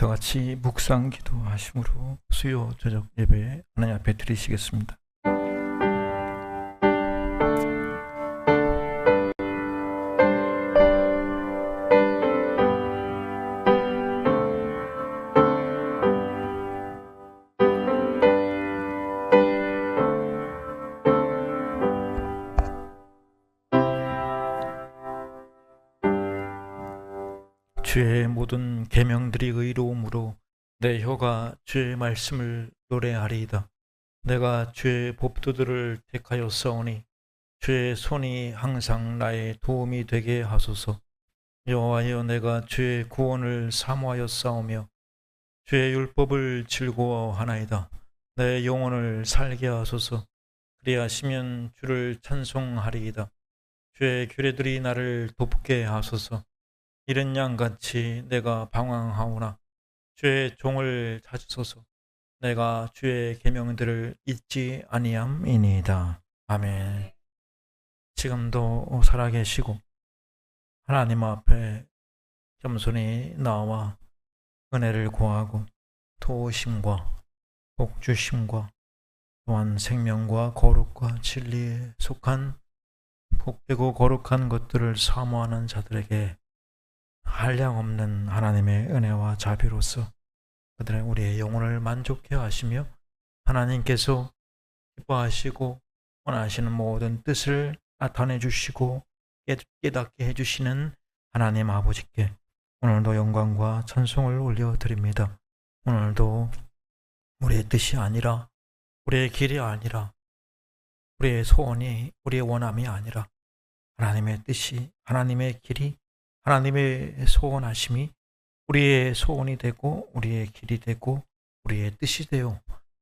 다 같이 묵상 기도하심으로 수요 저녁 예배 하나님 앞에 드리시겠습니다. 주의 모든 계명들이 의로움으로 내 혀가 주의 말씀을 노래하리이다. 내가 주의 법도들을 택하였사오니 주의 손이 항상 나의 도움이 되게 하소서. 여호와여, 내가 주의 구원을 사모하였사오며 주의 율법을 즐거워하나이다. 내 영혼을 살게 하소서. 그리하시면 주를 찬송하리이다. 주의 규례들이 나를 돕게 하소서. 이른 양같이 내가 방황하오나 주의 종을 찾으소서. 내가 주의 계명들을 잊지 아니함이니이다. 아멘. 지금도 살아계시고 하나님 앞에 겸손히 나와 은혜를 구하고 도우심과 복주심과 또한 생명과 거룩과 진리에 속한 복되고 거룩한 것들을 사모하는 자들에게 한량없는 하나님의 은혜와 자비로서 그들의 우리의 영혼을 만족해 하시며 하나님께서 기뻐하시고 원하시는 모든 뜻을 나타내 주시고 깨닫게 해주시는 하나님 아버지께 오늘도 영광과 찬송을 올려드립니다. 오늘도 우리의 뜻이 아니라, 우리의 길이 아니라, 우리의 소원이, 우리의 원함이 아니라 하나님의 뜻이, 하나님의 길이, 하나님의 소원하심이 우리의 소원이 되고 우리의 길이 되고 우리의 뜻이 되어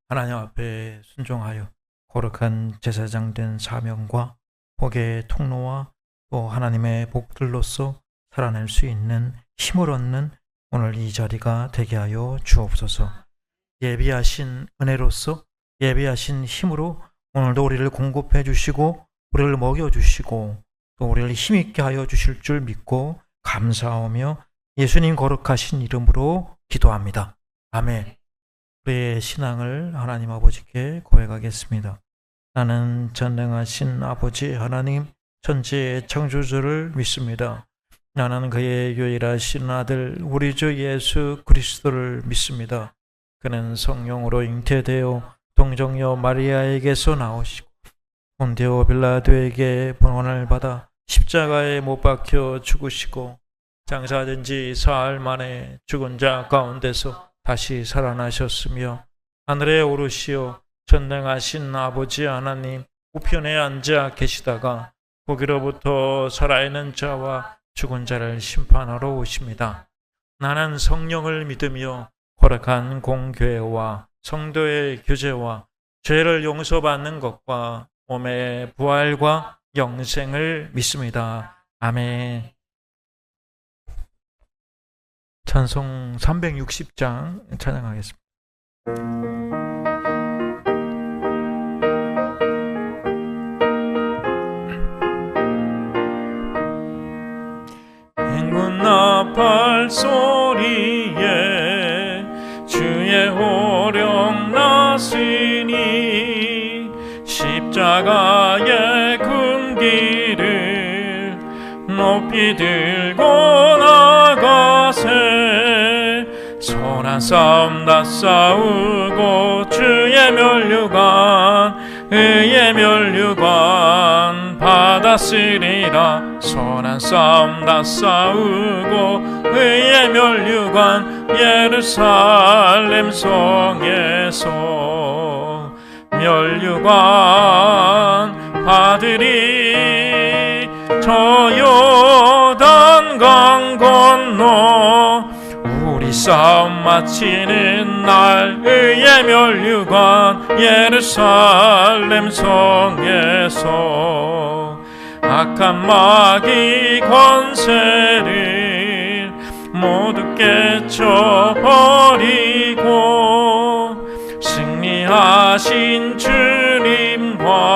하나님 앞에 순종하여 거룩한 제사장 된 사명과 복의 통로와 또 하나님의 복들로서 살아낼 수 있는 힘을 얻는 오늘 이 자리가 되게 하여 주옵소서. 예비하신 은혜로서 예비하신 힘으로 오늘도 우리를 공급해 주시고 우리를 먹여 주시고 또 우리를 힘있게 하여 주실 줄 믿고 감사하며 예수님 거룩하신 이름으로 기도합니다. 아멘. 우리의 신앙을 하나님 아버지께 고백하겠습니다. 나는 전능하신 아버지 하나님 천지의 창조주를 믿습니다. 나는 그의 유일하신 아들 우리 주 예수 그리스도를 믿습니다. 그는 성령으로 잉태되어 동정녀 마리아에게서 나오시고 본디오 빌라도에게 번원을 받아 십자가에 못 박혀 죽으시고 장사된 지 사흘 만에 죽은 자 가운데서 다시 살아나셨으며 하늘에 오르시어 전능하신 아버지 하나님 우편에 앉아 계시다가 거기로부터 살아있는 자와 죽은 자를 심판하러 오십니다. 나는 성령을 믿으며 거룩한 공교회와 성도의 교제와 죄를 용서받는 것과 몸의 부활과 영생을 믿습니다. 아멘. 찬송 360장 찬양하겠습니다. 행군 나팔 소리에 주의 호령 나시니 십자가의 군기를 높이 들고 나가세. 선한 싸움 다 싸우고 주의 면류관 의의 면류관 받았으리라. 선한 싸움 다 싸우고 의의 면류관 예루살렘 성에서 면류관 받으리. 저 요단 강 건너 우리 싸움 마치는 날 의의 면류관 예루살렘 성에서 악한 마귀 권세를 모두 깨쳐버리고 승리하신 주님과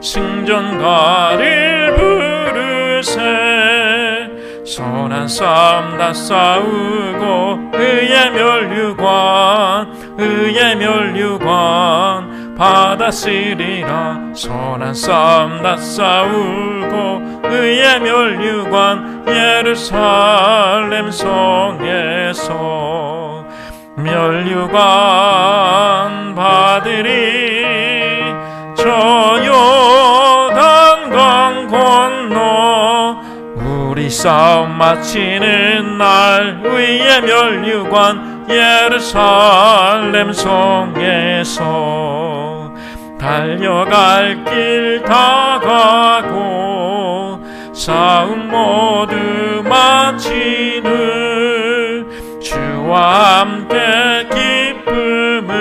승전가를 부르세. 선한 싸움 다 싸우고 의의 멸류관 받았으리라. 선한 싸움 다 싸우고 의의 멸류관 예루살렘 성에서 멸류관 받으리. 저 요단강 건너 우리 싸움 마치는 날 의의 멸류관 예루살렘 성에서 달려갈 길 다 가고 싸움 모두 마치는 주와 함께 기쁨을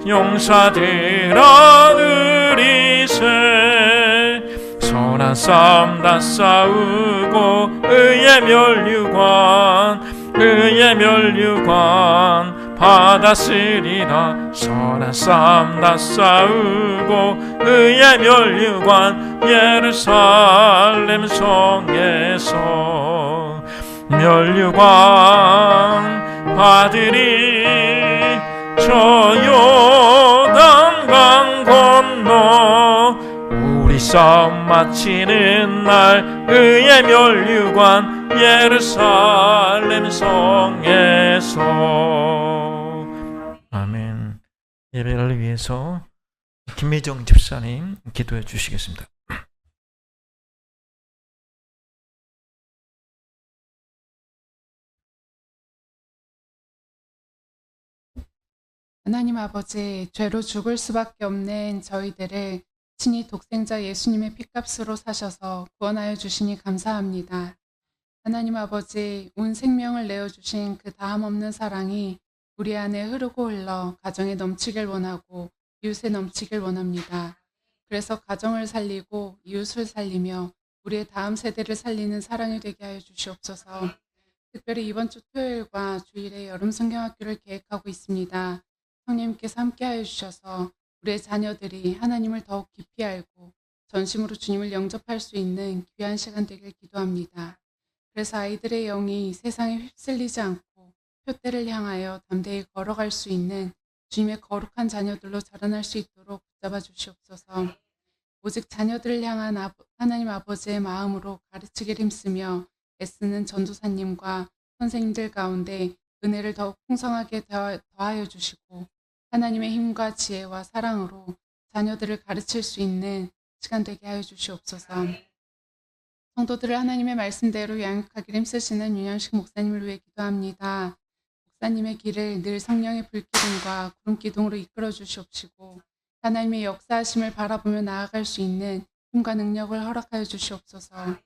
용사들아 누리세. 선한 싸움 다 싸우고 의의 멸류관 받았으리라. 선한 싸움 다 싸우고 의의 멸류관 예루살렘 성에서 멸류관 받으리. 저 요단강 건너 우리 싸움 마치는 날 의의 멸류관 예루살렘 성에서. 아멘. 예배를 위해서 김미정 집사님 기도해 주시겠습니다. 하나님 아버지, 죄로 죽을 수밖에 없는 저희들을 친히 독생자 예수님의 핏값으로 사셔서 구원하여 주시니 감사합니다. 하나님 아버지, 온 생명을 내어주신 그 다함없는 사랑이 우리 안에 흐르고 흘러 가정에 넘치길 원하고 이웃에 넘치길 원합니다. 그래서 가정을 살리고 이웃을 살리며 우리의 다음 세대를 살리는 사랑이 되게 하여 주시옵소서. 특별히 이번 주 토요일과 주일에 여름 성경학교를 계획하고 있습니다. 성령님께서 함께하여 주셔서 우리의 자녀들이 하나님을 더욱 깊이 알고 전심으로 주님을 영접할 수 있는 귀한 시간 되길 기도합니다. 그래서 아이들의 영이 세상에 휩쓸리지 않고 표대를 향하여 담대히 걸어갈 수 있는 주님의 거룩한 자녀들로 자라날 수 있도록 붙잡아 주시옵소서. 오직 자녀들을 향한 하나님 아버지의 마음으로 가르치기를 힘쓰며 애쓰는 전도사님과 선생님들 가운데 은혜를 더욱 풍성하게 더하여 주시고 하나님의 힘과 지혜와 사랑으로 자녀들을 가르칠 수 있는 시간 되게 하여 주시옵소서. 성도들을 하나님의 말씀대로 양육하기를 힘쓰시는 윤영식 목사님을 위해 기도합니다. 목사님의 길을 늘 성령의 불기둥과 구름기둥으로 이끌어 주시옵시고 하나님의 역사하심을 바라보며 나아갈 수 있는 힘과 능력을 허락하여 주시옵소서.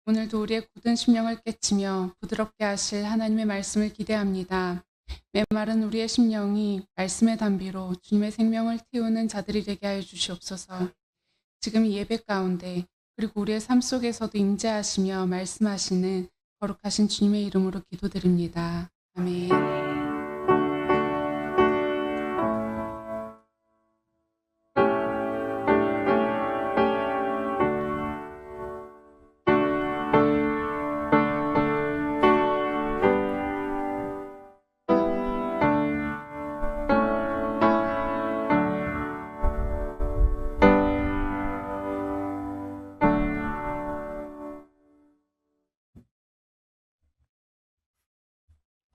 오늘도 우리의 굳은 심령을 깨치며 부드럽게 하실 하나님의 말씀을 기대합니다. 메마른 우리의 심령이 말씀의 단비로 주님의 생명을 틔우는 자들이 되게 하여 주시옵소서. 지금 이 예배 가운데 그리고 우리의 삶 속에서도 임재하시며 말씀하시는 거룩하신 주님의 이름으로 기도드립니다. 아멘.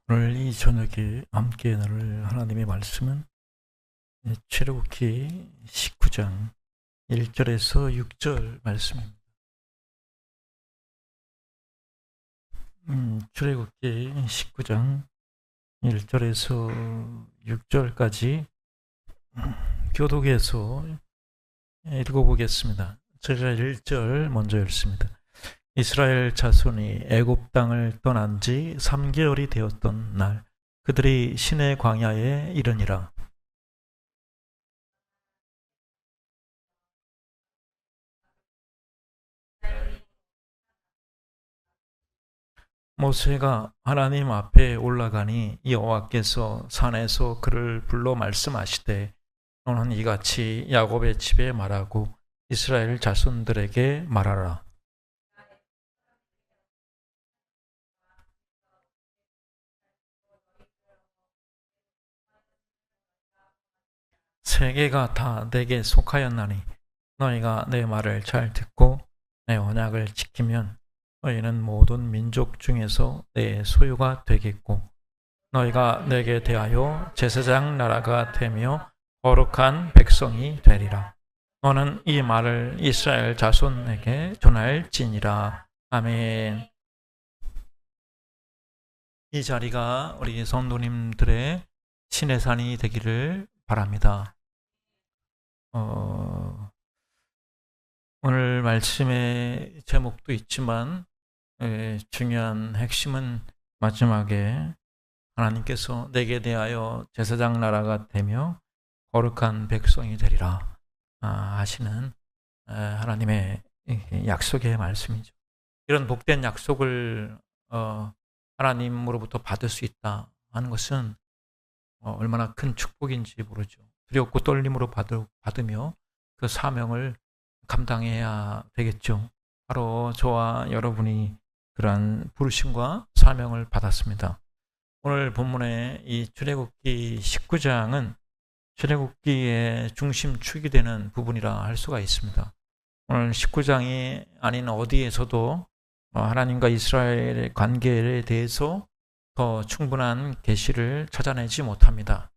오늘 이 저녁에 함께 나눌 하나님의 말씀은 출애굽기 19장 1절에서 6절 말씀입니다. 출애굽기 19장 1절에서 6절까지 교독에서 읽어보겠습니다. 제가 1절 먼저 읽습니다. 이스라엘 자손이 애굽 땅을 떠난 지 3개월이 되었던 날 그들이 시내 광야에 이르니라. 모세가 하나님 앞에 올라가니 여호와께서 산에서 그를 불러 말씀하시되 너는 이같이 야곱의 집에 말하고 이스라엘 자손들에게 말하라. 세계가 다 내게 속하였나니 너희가 내 말을 잘 듣고 내 언약을 지키면 너희는 모든 민족 중에서 내 소유가 되겠고 너희가 내게 대하여 제사장 나라가 되며 거룩한 백성이 되리라. 너는 이 말을 이스라엘 자손에게 전할지니라. 아멘. 이 자리가 우리 성도님들의 시내산이 되기를 바랍니다. 오늘 말씀의 제목도 있지만 중요한 핵심은 마지막에 하나님께서 내게 대하여 제사장 나라가 되며 거룩한 백성이 되리라 하시는 하나님의 약속의 말씀이죠. 이런 복된 약속을 하나님으로부터 받을 수 있다 하는 것은 얼마나 큰 축복인지 모르죠. 두렵고 떨림으로 받으며 그 사명을 감당해야 되겠죠. 바로 저와 여러분이 그러한 부르심과 사명을 받았습니다. 오늘 본문의 이 출애굽기 19장은 출애굽기의 중심축이 되는 부분이라 할 수가 있습니다. 오늘 19장이 아닌 어디에서도 하나님과 이스라엘의 관계에 대해서 더 충분한 계시를 찾아내지 못합니다.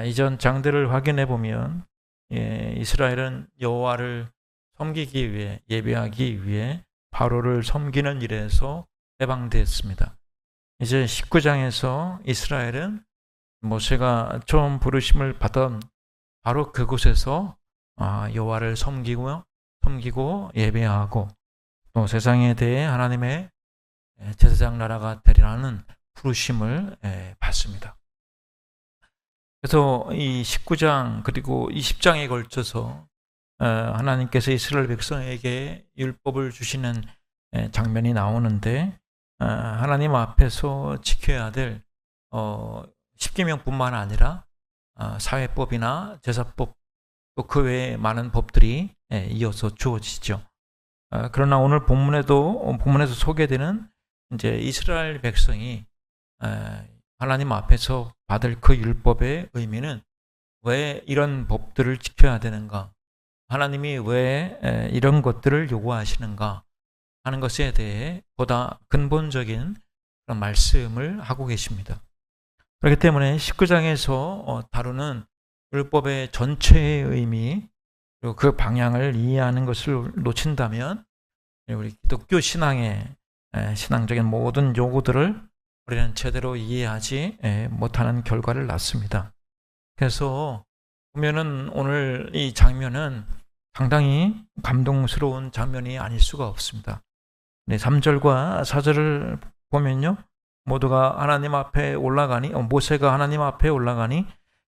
이전 장들을 확인해 보면 이스라엘은 여호와를 섬기기 위해 예배하기 위해 바로를 섬기는 일에서 해방되었습니다. 이제 19장에서 이스라엘은 모세가 처음 부르심을 받은 바로 그곳에서 여호와를 섬기고 예배하고 또 세상에 대해 하나님의 제사장 나라가 되리라는 부르심을 받습니다. 그래서 이 19장 그리고 20장에 걸쳐서 하나님께서 이스라엘 백성에게 율법을 주시는 장면이 나오는데 하나님 앞에서 지켜야 될 십계명뿐만 아니라 사회법이나 제사법 또 그 외에 많은 법들이 이어서 주어지죠. 그러나 오늘 본문에서 소개되는 이제 이스라엘 백성이 하나님 앞에서 받을 그 율법의 의미는 왜 이런 법들을 지켜야 되는가? 하나님이 왜 이런 것들을 요구하시는가? 하는 것에 대해 보다 근본적인 그런 말씀을 하고 계십니다. 그렇기 때문에 19장에서 다루는 율법의 전체의 의미 그리고 그 방향을 이해하는 것을 놓친다면 우리 기독교 신앙의 신앙적인 모든 요구들을 우리는 제대로 이해하지 못하는 결과를 낳습니다. 그래서 보면은 오늘 이 장면은 상당히 감동스러운 장면이 아닐 수가 없습니다. 3절과 4절을 보면요, 모두가 하나님 앞에 올라가니 모세가 하나님 앞에 올라가니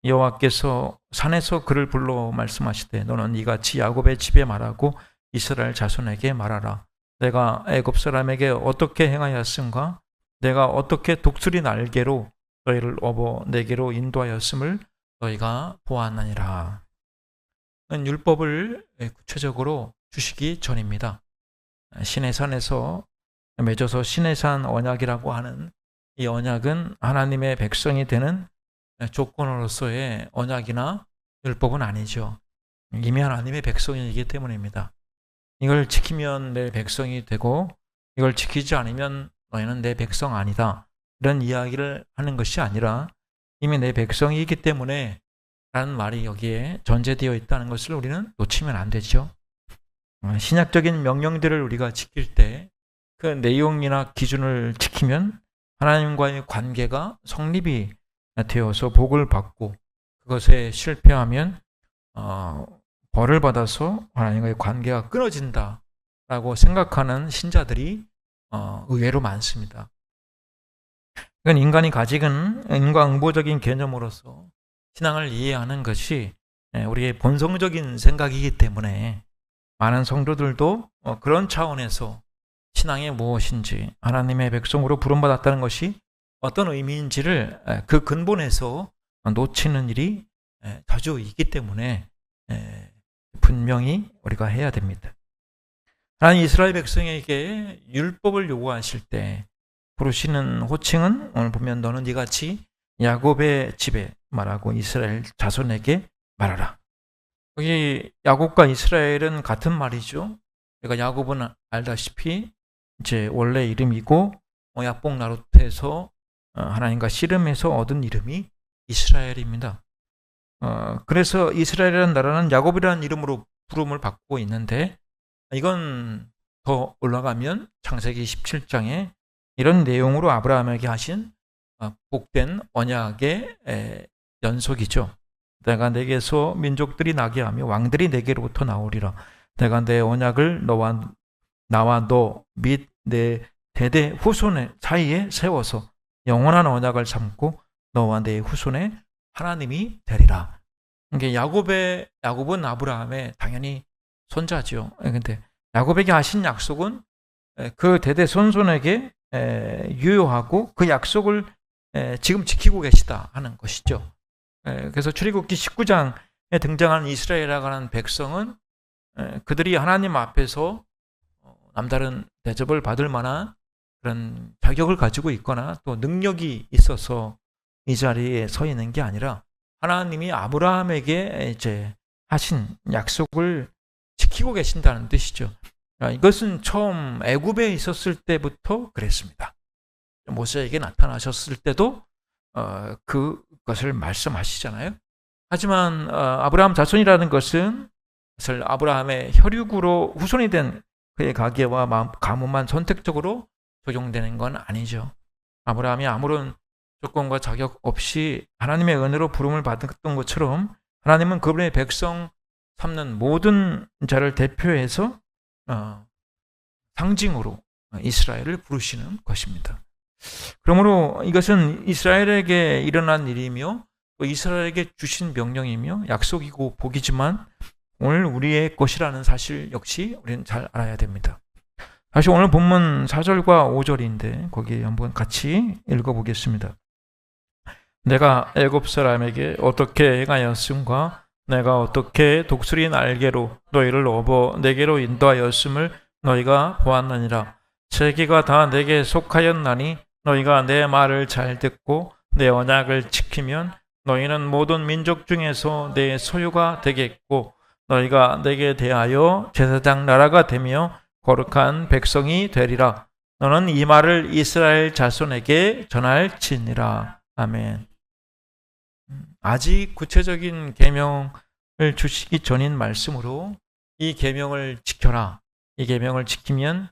여호와께서 산에서 그를 불러 말씀하시되 너는 이같이 야곱의 집에 말하고 이스라엘 자손에게 말하라. 내가 애굽 사람에게 어떻게 행하였음과 내가 어떻게 독수리 날개로 너희를 업어 내게로 인도하였음을 너희가 보았느니라. 율법을 구체적으로 주시기 전입니다. 시내산에서 맺어서 시내산 언약이라고 하는 이 언약은 하나님의 백성이 되는 조건으로서의 언약이나 율법은 아니죠. 이미 하나님의 백성이기 때문입니다. 이걸 지키면 내 백성이 되고 이걸 지키지 않으면 너희는 내 백성 아니다. 이런 이야기를 하는 것이 아니라 이미 내 백성이기 때문에 라는 말이 여기에 전제되어 있다는 것을 우리는 놓치면 안 되죠. 신약적인 명령들을 우리가 지킬 때 그 내용이나 기준을 지키면 하나님과의 관계가 성립이 되어서 복을 받고 그것에 실패하면 벌을 받아서 하나님과의 관계가 끊어진다라고 생각하는 신자들이 의외로 많습니다. 이건 인간이 가지는 인과응보적인 개념으로서 신앙을 이해하는 것이 우리의 본성적인 생각이기 때문에 많은 성도들도 그런 차원에서 신앙이 무엇인지 하나님의 백성으로 부름받았다는 것이 어떤 의미인지를 그 근본에서 놓치는 일이 자주 있기 때문에 분명히 우리가 해야 됩니다. 하나님 이스라엘 백성에게 율법을 요구하실 때 부르시는 호칭은 오늘 보면 너는 이같이 야곱의 집에 말하고 이스라엘 자손에게 말하라. 여기 야곱과 이스라엘은 같은 말이죠. 그러니까 야곱은 알다시피 이제 원래 이름이고 야복 나루트에서 하나님과 씨름해서 얻은 이름이 이스라엘입니다. 그래서 이스라엘이라는 나라는 야곱이라는 이름으로 부름을 받고 있는데, 이건 더 올라가면 창세기 17장에 이런 내용으로 아브라함에게 하신 복된 언약의 연속이죠. 내가 내게서 민족들이 나게 하며 왕들이 내게로부터 나오리라. 내가 내 언약을 나와 너 및 내 대대 후손 사이에 세워서 영원한 언약을 삼고 너와 내 후손의 하나님이 되리라. 이게 야곱은 아브라함의 당연히 손자죠. 근데 야곱에게 하신 약속은 그 대대 손손에게 유효하고 그 약속을 지금 지키고 계시다 하는 것이죠. 그래서 출애굽기 19장에 등장하는 이스라엘이라고 하는 백성은 그들이 하나님 앞에서 남다른 대접을 받을 만한 그런 자격을 가지고 있거나 또 능력이 있어서 이 자리에 서 있는 게 아니라 하나님이 아브라함에게 이제 하신 약속을 지키고 계신다는 뜻이죠. 이것은 처음 애굽에 있었을 때부터 그랬습니다. 모세에게 나타나셨을 때도 그것을 말씀하시잖아요. 하지만 아브라함 자손이라는 것은 사실 아브라함의 혈육으로 후손이 된 그의 가계와 가문만 선택적으로 적용되는 건 아니죠. 아브라함이 아무런 조건과 자격 없이 하나님의 은혜로 부름을 받았던 것처럼 하나님은 그분의 백성 삼는 모든 자를 대표해서 상징으로 이스라엘을 부르시는 것입니다. 그러므로 이것은 이스라엘에게 일어난 일이며 또 이스라엘에게 주신 명령이며 약속이고 복이지만 오늘 우리의 것이라는 사실 역시 우리는 잘 알아야 됩니다. 다시 오늘 본문 4절과 5절인데 거기 한번 같이 읽어보겠습니다. 내가 애굽 사람에게 어떻게 행하였음과 내가 어떻게 독수리 날개로 너희를 업어 내게로 인도하였음을 너희가 보았느니라. 세계가 다 내게 속하였나니 너희가 내 말을 잘 듣고 내 언약을 지키면 너희는 모든 민족 중에서 내 소유가 되겠고 너희가 내게 대하여 제사장 나라가 되며 거룩한 백성이 되리라. 너는 이 말을 이스라엘 자손에게 전할지니라. 아멘. 아직 구체적인 계명을 주시기 전인 말씀으로 이 계명을 지켜라. 이 계명을 지키면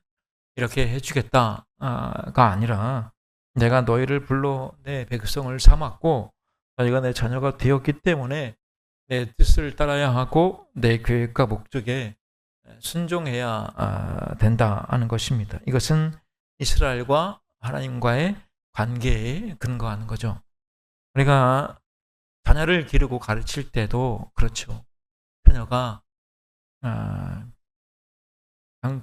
이렇게 해주겠다가 아니라 내가 너희를 불러 내 백성을 삼았고 너희가 내 자녀가 되었기 때문에 내 뜻을 따라야 하고 내 계획과 목적에 순종해야 된다 하는 것입니다. 이것은 이스라엘과 하나님과의 관계에 근거하는 거죠. 우리가 자녀를 기르고 가르칠 때도 그렇죠. 자녀가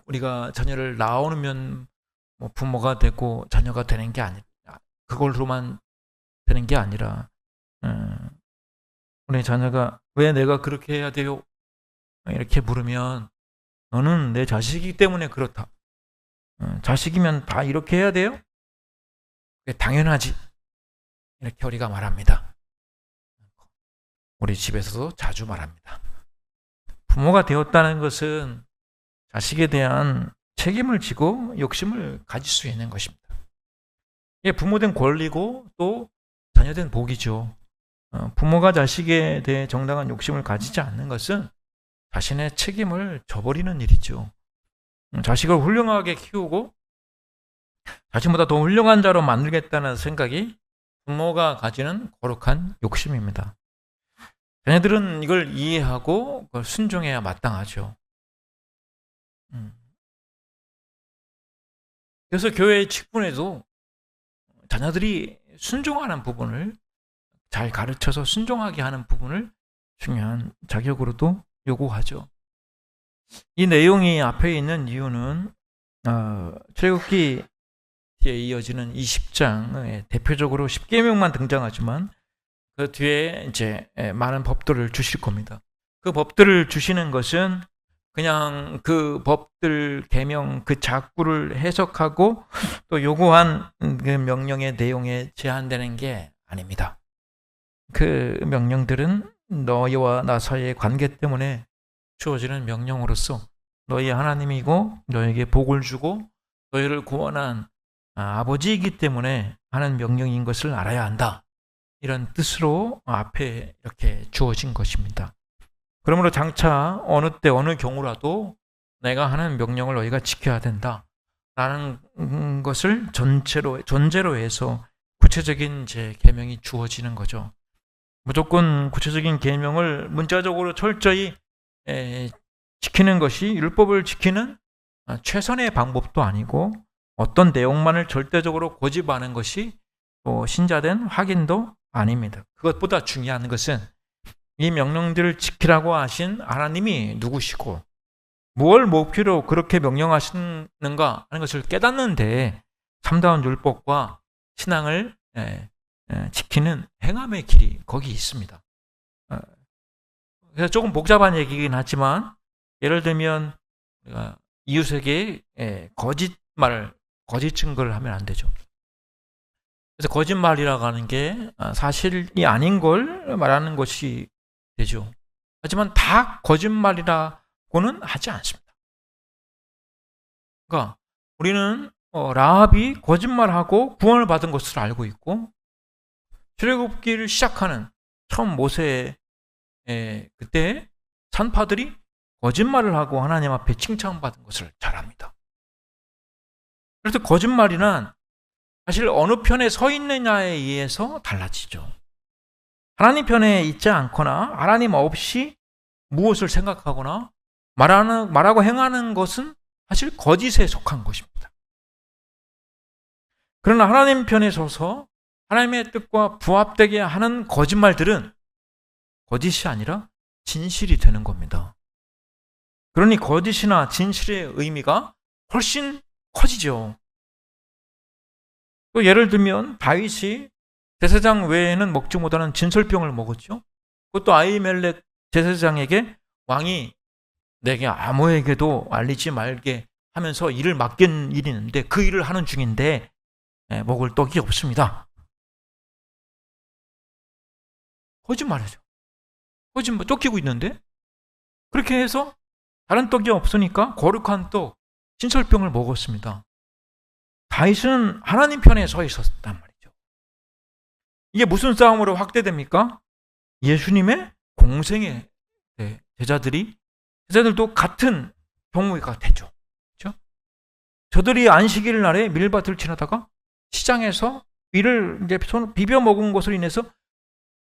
우리가 자녀를 낳으면 부모가 되고 자녀가 되는 게 아니라 그걸로만 되는 게 아니라 우리 자녀가 왜 내가 그렇게 해야 돼요? 이렇게 물으면 너는 내 자식이기 때문에 그렇다. 자식이면 다 이렇게 해야 돼요? 당연하지. 이렇게 우리가 말합니다. 우리 집에서도 자주 말합니다. 부모가 되었다는 것은 자식에 대한 책임을 지고 욕심을 가질 수 있는 것입니다. 이게 부모된 권리고 또 자녀된 복이죠. 부모가 자식에 대해 정당한 욕심을 가지지 않는 것은 자신의 책임을 져버리는 일이죠. 자식을 훌륭하게 키우고 자신보다 더 훌륭한 자로 만들겠다는 생각이 부모가 가지는 거룩한 욕심입니다. 자녀들은 이걸 이해하고 그걸 순종해야 마땅하죠. 그래서 교회의 직분에도 자녀들이 순종하는 부분을 잘 가르쳐서 순종하게 하는 부분을 중요한 자격으로도 요구하죠. 이 내용이 앞에 있는 이유는 출애굽기 뒤에 이어지는 20장에 대표적으로 10계명만 등장하지만 그 뒤에 이제 많은 법들을 주실 겁니다. 그 법들을 주시는 것은 그냥 그 법들 계명 그 작구를 해석하고 또 요구한 그 명령의 내용에 제한되는 게 아닙니다. 그 명령들은 너희와 나 사이의 관계 때문에 주어지는 명령으로서 너희 하나님이고 너희에게 복을 주고 너희를 구원한 아버지이기 때문에 하는 명령인 것을 알아야 한다. 이런 뜻으로 앞에 이렇게 주어진 것입니다. 그러므로 장차 어느 때 어느 경우라도 내가 하는 명령을 너희가 지켜야 된다. 라는 것을 전제로 해서 구체적인 제 계명이 주어지는 거죠. 무조건 구체적인 계명을 문자적으로 철저히 지키는 것이 율법을 지키는 최선의 방법도 아니고 어떤 내용만을 절대적으로 고집하는 것이 또 신자된 확인도 아닙니다. 그것보다 중요한 것은 이 명령들을 지키라고 하신 하나님이 누구시고 무엇을 목표로 그렇게 명령하시는가 하는 것을 깨닫는 데 참다운 율법과 신앙을 지키는 행함의 길이 거기 있습니다. 그래서 조금 복잡한 얘기긴 하지만 예를 들면 이웃에게 거짓 증거를 하면 안 되죠. 그래서 거짓말이라고 하는 게 사실이 아닌 걸 말하는 것이 되죠. 하지만 다 거짓말이라고는 하지 않습니다. 그러니까 우리는 라합이 거짓말하고 구원을 받은 것을 알고 있고 출애굽기를 시작하는 처음 모세의 그때 산파들이 거짓말을 하고 하나님 앞에 칭찬받은 것을 잘 압니다. 그래서 거짓말이란 사실 어느 편에 서 있느냐에 의해서 달라지죠. 하나님 편에 있지 않거나 하나님 없이 무엇을 생각하거나 말하고 행하는 것은 사실 거짓에 속한 것입니다. 그러나 하나님 편에 서서 하나님의 뜻과 부합되게 하는 거짓말들은 거짓이 아니라 진실이 되는 겁니다. 그러니 거짓이나 진실의 의미가 훨씬 커지죠. 또 예를 들면 다윗이 제사장 외에는 먹지 못하는 진설병을 먹었죠. 그것도 아히멜렉 제사장에게 왕이 내게 아무에게도 알리지 말게 하면서 일을 맡긴 일이 있는데 그 일을 하는 중인데 먹을 떡이 없습니다. 거짓말이죠. 거짓말 쫓기고 있는데 그렇게 해서 다른 떡이 없으니까 거룩한 떡 진설병을 먹었습니다. 다윗은 하나님 편에 서 있었단 말이죠. 이게 무슨 싸움으로 확대됩니까? 예수님의 공생의 제자들도 같은 경우가 되죠. 그렇죠? 저들이 안식일 날에 밀밭을 지나다가 시장에서 이를 이제 손 비벼 먹은 것으로 인해서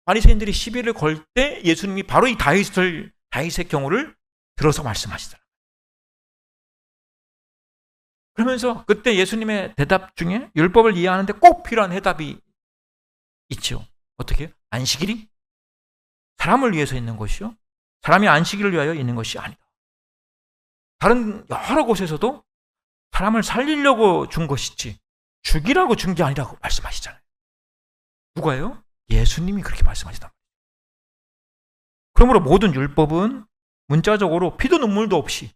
바리새인들이 시비를 걸 때 예수님이 바로 이 다윗의 경우를 들어서 말씀하시더라고요. 그러면서 그때 예수님의 대답 중에 율법을 이해하는데 꼭 필요한 해답이 있죠. 어떻게 해요? 안식일이 사람을 위해서 있는 것이요. 사람이 안식일을 위하여 있는 것이 아니다. 다른 여러 곳에서도 사람을 살리려고 준 것이지 죽이라고 준 게 아니라고 말씀하시잖아요. 누가요? 예수님이 그렇게 말씀하시다. 그러므로 모든 율법은 문자적으로 피도 눈물도 없이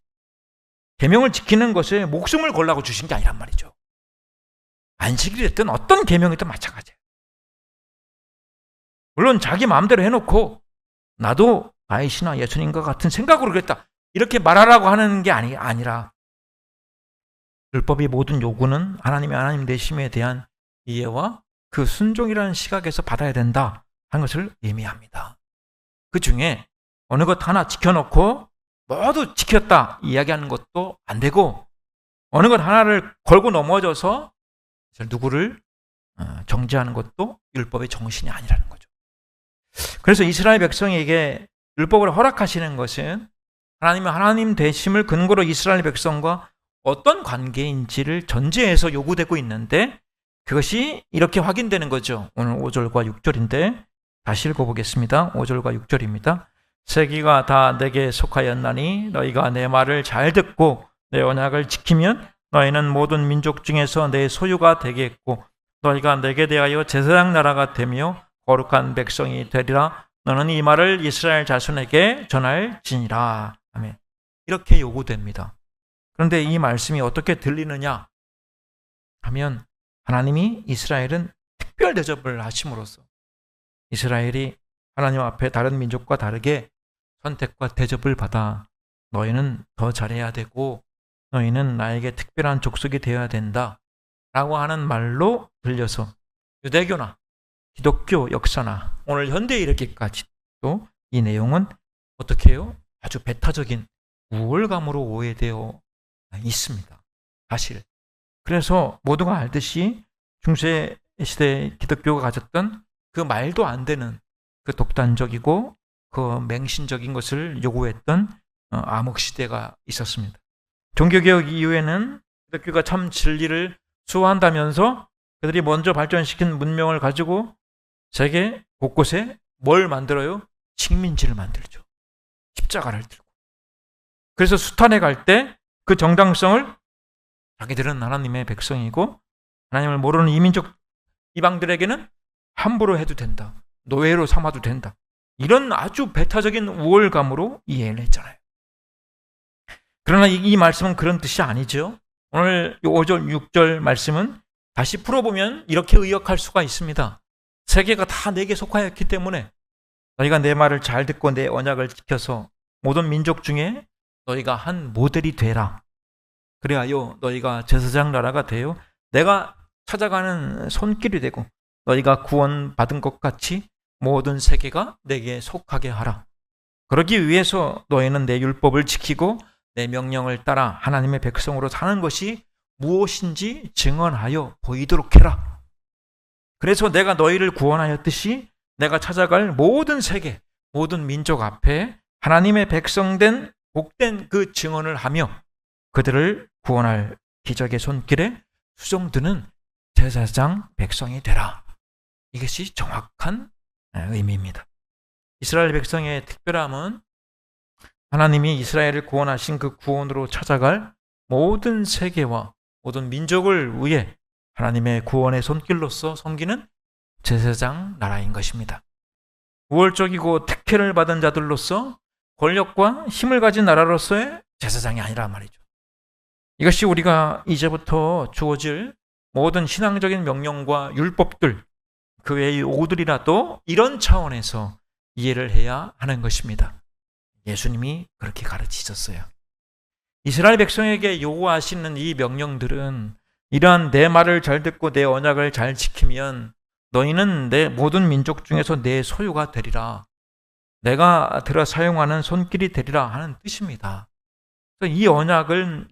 계명을 지키는 것에 목숨을 걸라고 주신 게 아니란 말이죠. 안식일이 됐든 어떤 계명이든 마찬가지예요. 물론 자기 마음대로 해놓고 나도 다윗이나 예수님과 같은 생각으로 그랬다 이렇게 말하라고 하는 게 아니라 율법의 모든 요구는 하나님의 하나님 되심에 대한 이해와 그 순종이라는 시각에서 받아야 된다 하는 것을 의미합니다. 그 중에 어느 것 하나 지켜놓고 모두 지켰다 이야기하는 것도 안 되고 어느 것 하나를 걸고 넘어져서 누구를 정죄하는 것도 율법의 정신이 아니라는 거죠. 그래서 이스라엘 백성에게 율법을 허락하시는 것은 하나님의 하나님 되심을 근거로 이스라엘 백성과 어떤 관계인지를 전제해서 요구되고 있는데 그것이 이렇게 확인되는 거죠. 오늘 5절과 6절인데 다시 읽어보겠습니다. 5절과 6절입니다. 세기가 다 내게 속하였나니 너희가 내 말을 잘 듣고 내 언약을 지키면 너희는 모든 민족 중에서 내 소유가 되겠고 너희가 내게 대하여 제사장 나라가 되며 거룩한 백성이 되리라. 너는 이 말을 이스라엘 자손에게 전할지니라. 아멘. 이렇게 요구됩니다. 그런데 이 말씀이 어떻게 들리느냐 하면 하나님이 이스라엘은 특별 대접을 하심으로써 이스라엘이 하나님 앞에 다른 민족과 다르게 선택과 대접을 받아 너희는 더 잘해야 되고 너희는 나에게 특별한 족속이 되어야 된다 라고 하는 말로 들려서 유대교나 기독교 역사나 오늘 현대에 이르기까지도 이 내용은 어떻게 해요? 아주 배타적인 우월감으로 오해되어 있습니다. 사실. 그래서 모두가 알듯이 중세시대 기독교가 가졌던 그 말도 안 되는 그 독단적이고 그 맹신적인 것을 요구했던 암흑시대가 있었습니다. 종교개혁 이후에는 기독교가 참 진리를 수호한다면서 그들이 먼저 발전시킨 문명을 가지고 세계 곳곳에 뭘 만들어요? 식민지를 만들죠. 십자가를 들고. 그래서 수탄에 갈 때 그 정당성을 자기들은 하나님의 백성이고 하나님을 모르는 이민족 이방들에게는 함부로 해도 된다. 노예로 삼아도 된다. 이런 아주 배타적인 우월감으로 이해를 했잖아요. 그러나 이 말씀은 그런 뜻이 아니죠. 오늘 5절, 6절 말씀은 다시 풀어보면 이렇게 의역할 수가 있습니다. 세계가 다 내게 속하였기 때문에 너희가 내 말을 잘 듣고 내 언약을 지켜서 모든 민족 중에 너희가 한 모델이 되라. 그래야요 너희가 제사장 나라가 되어 내가 찾아가는 손길이 되고 너희가 구원받은 것 같이 모든 세계가 내게 속하게 하라. 그러기 위해서 너희는 내 율법을 지키고 내 명령을 따라 하나님의 백성으로 사는 것이 무엇인지 증언하여 보이도록 해라. 그래서 내가 너희를 구원하였듯이 내가 찾아갈 모든 세계, 모든 민족 앞에 하나님의 백성된 복된 그 증언을 하며 그들을 구원할 기적의 손길에 수종드는 제사장 백성이 되라. 이것이 정확한 의미입니다. 이스라엘 백성의 특별함은 하나님이 이스라엘을 구원하신 그 구원으로 찾아갈 모든 세계와 모든 민족을 위해 하나님의 구원의 손길로서 섬기는 제사장 나라인 것입니다. 우월적이고 특혜를 받은 자들로서 권력과 힘을 가진 나라로서의 제사장이 아니란 말이죠. 이것이 우리가 이제부터 주어질 모든 신앙적인 명령과 율법들, 그 외의 오들이라도 이런 차원에서 이해를 해야 하는 것입니다. 예수님이 그렇게 가르치셨어요. 이스라엘 백성에게 요구하시는 이 명령들은 이러한 내 말을 잘 듣고 내 언약을 잘 지키면 너희는 내 모든 민족 중에서 내 소유가 되리라. 내가 들어 사용하는 손길이 되리라 하는 뜻입니다. 이 언약은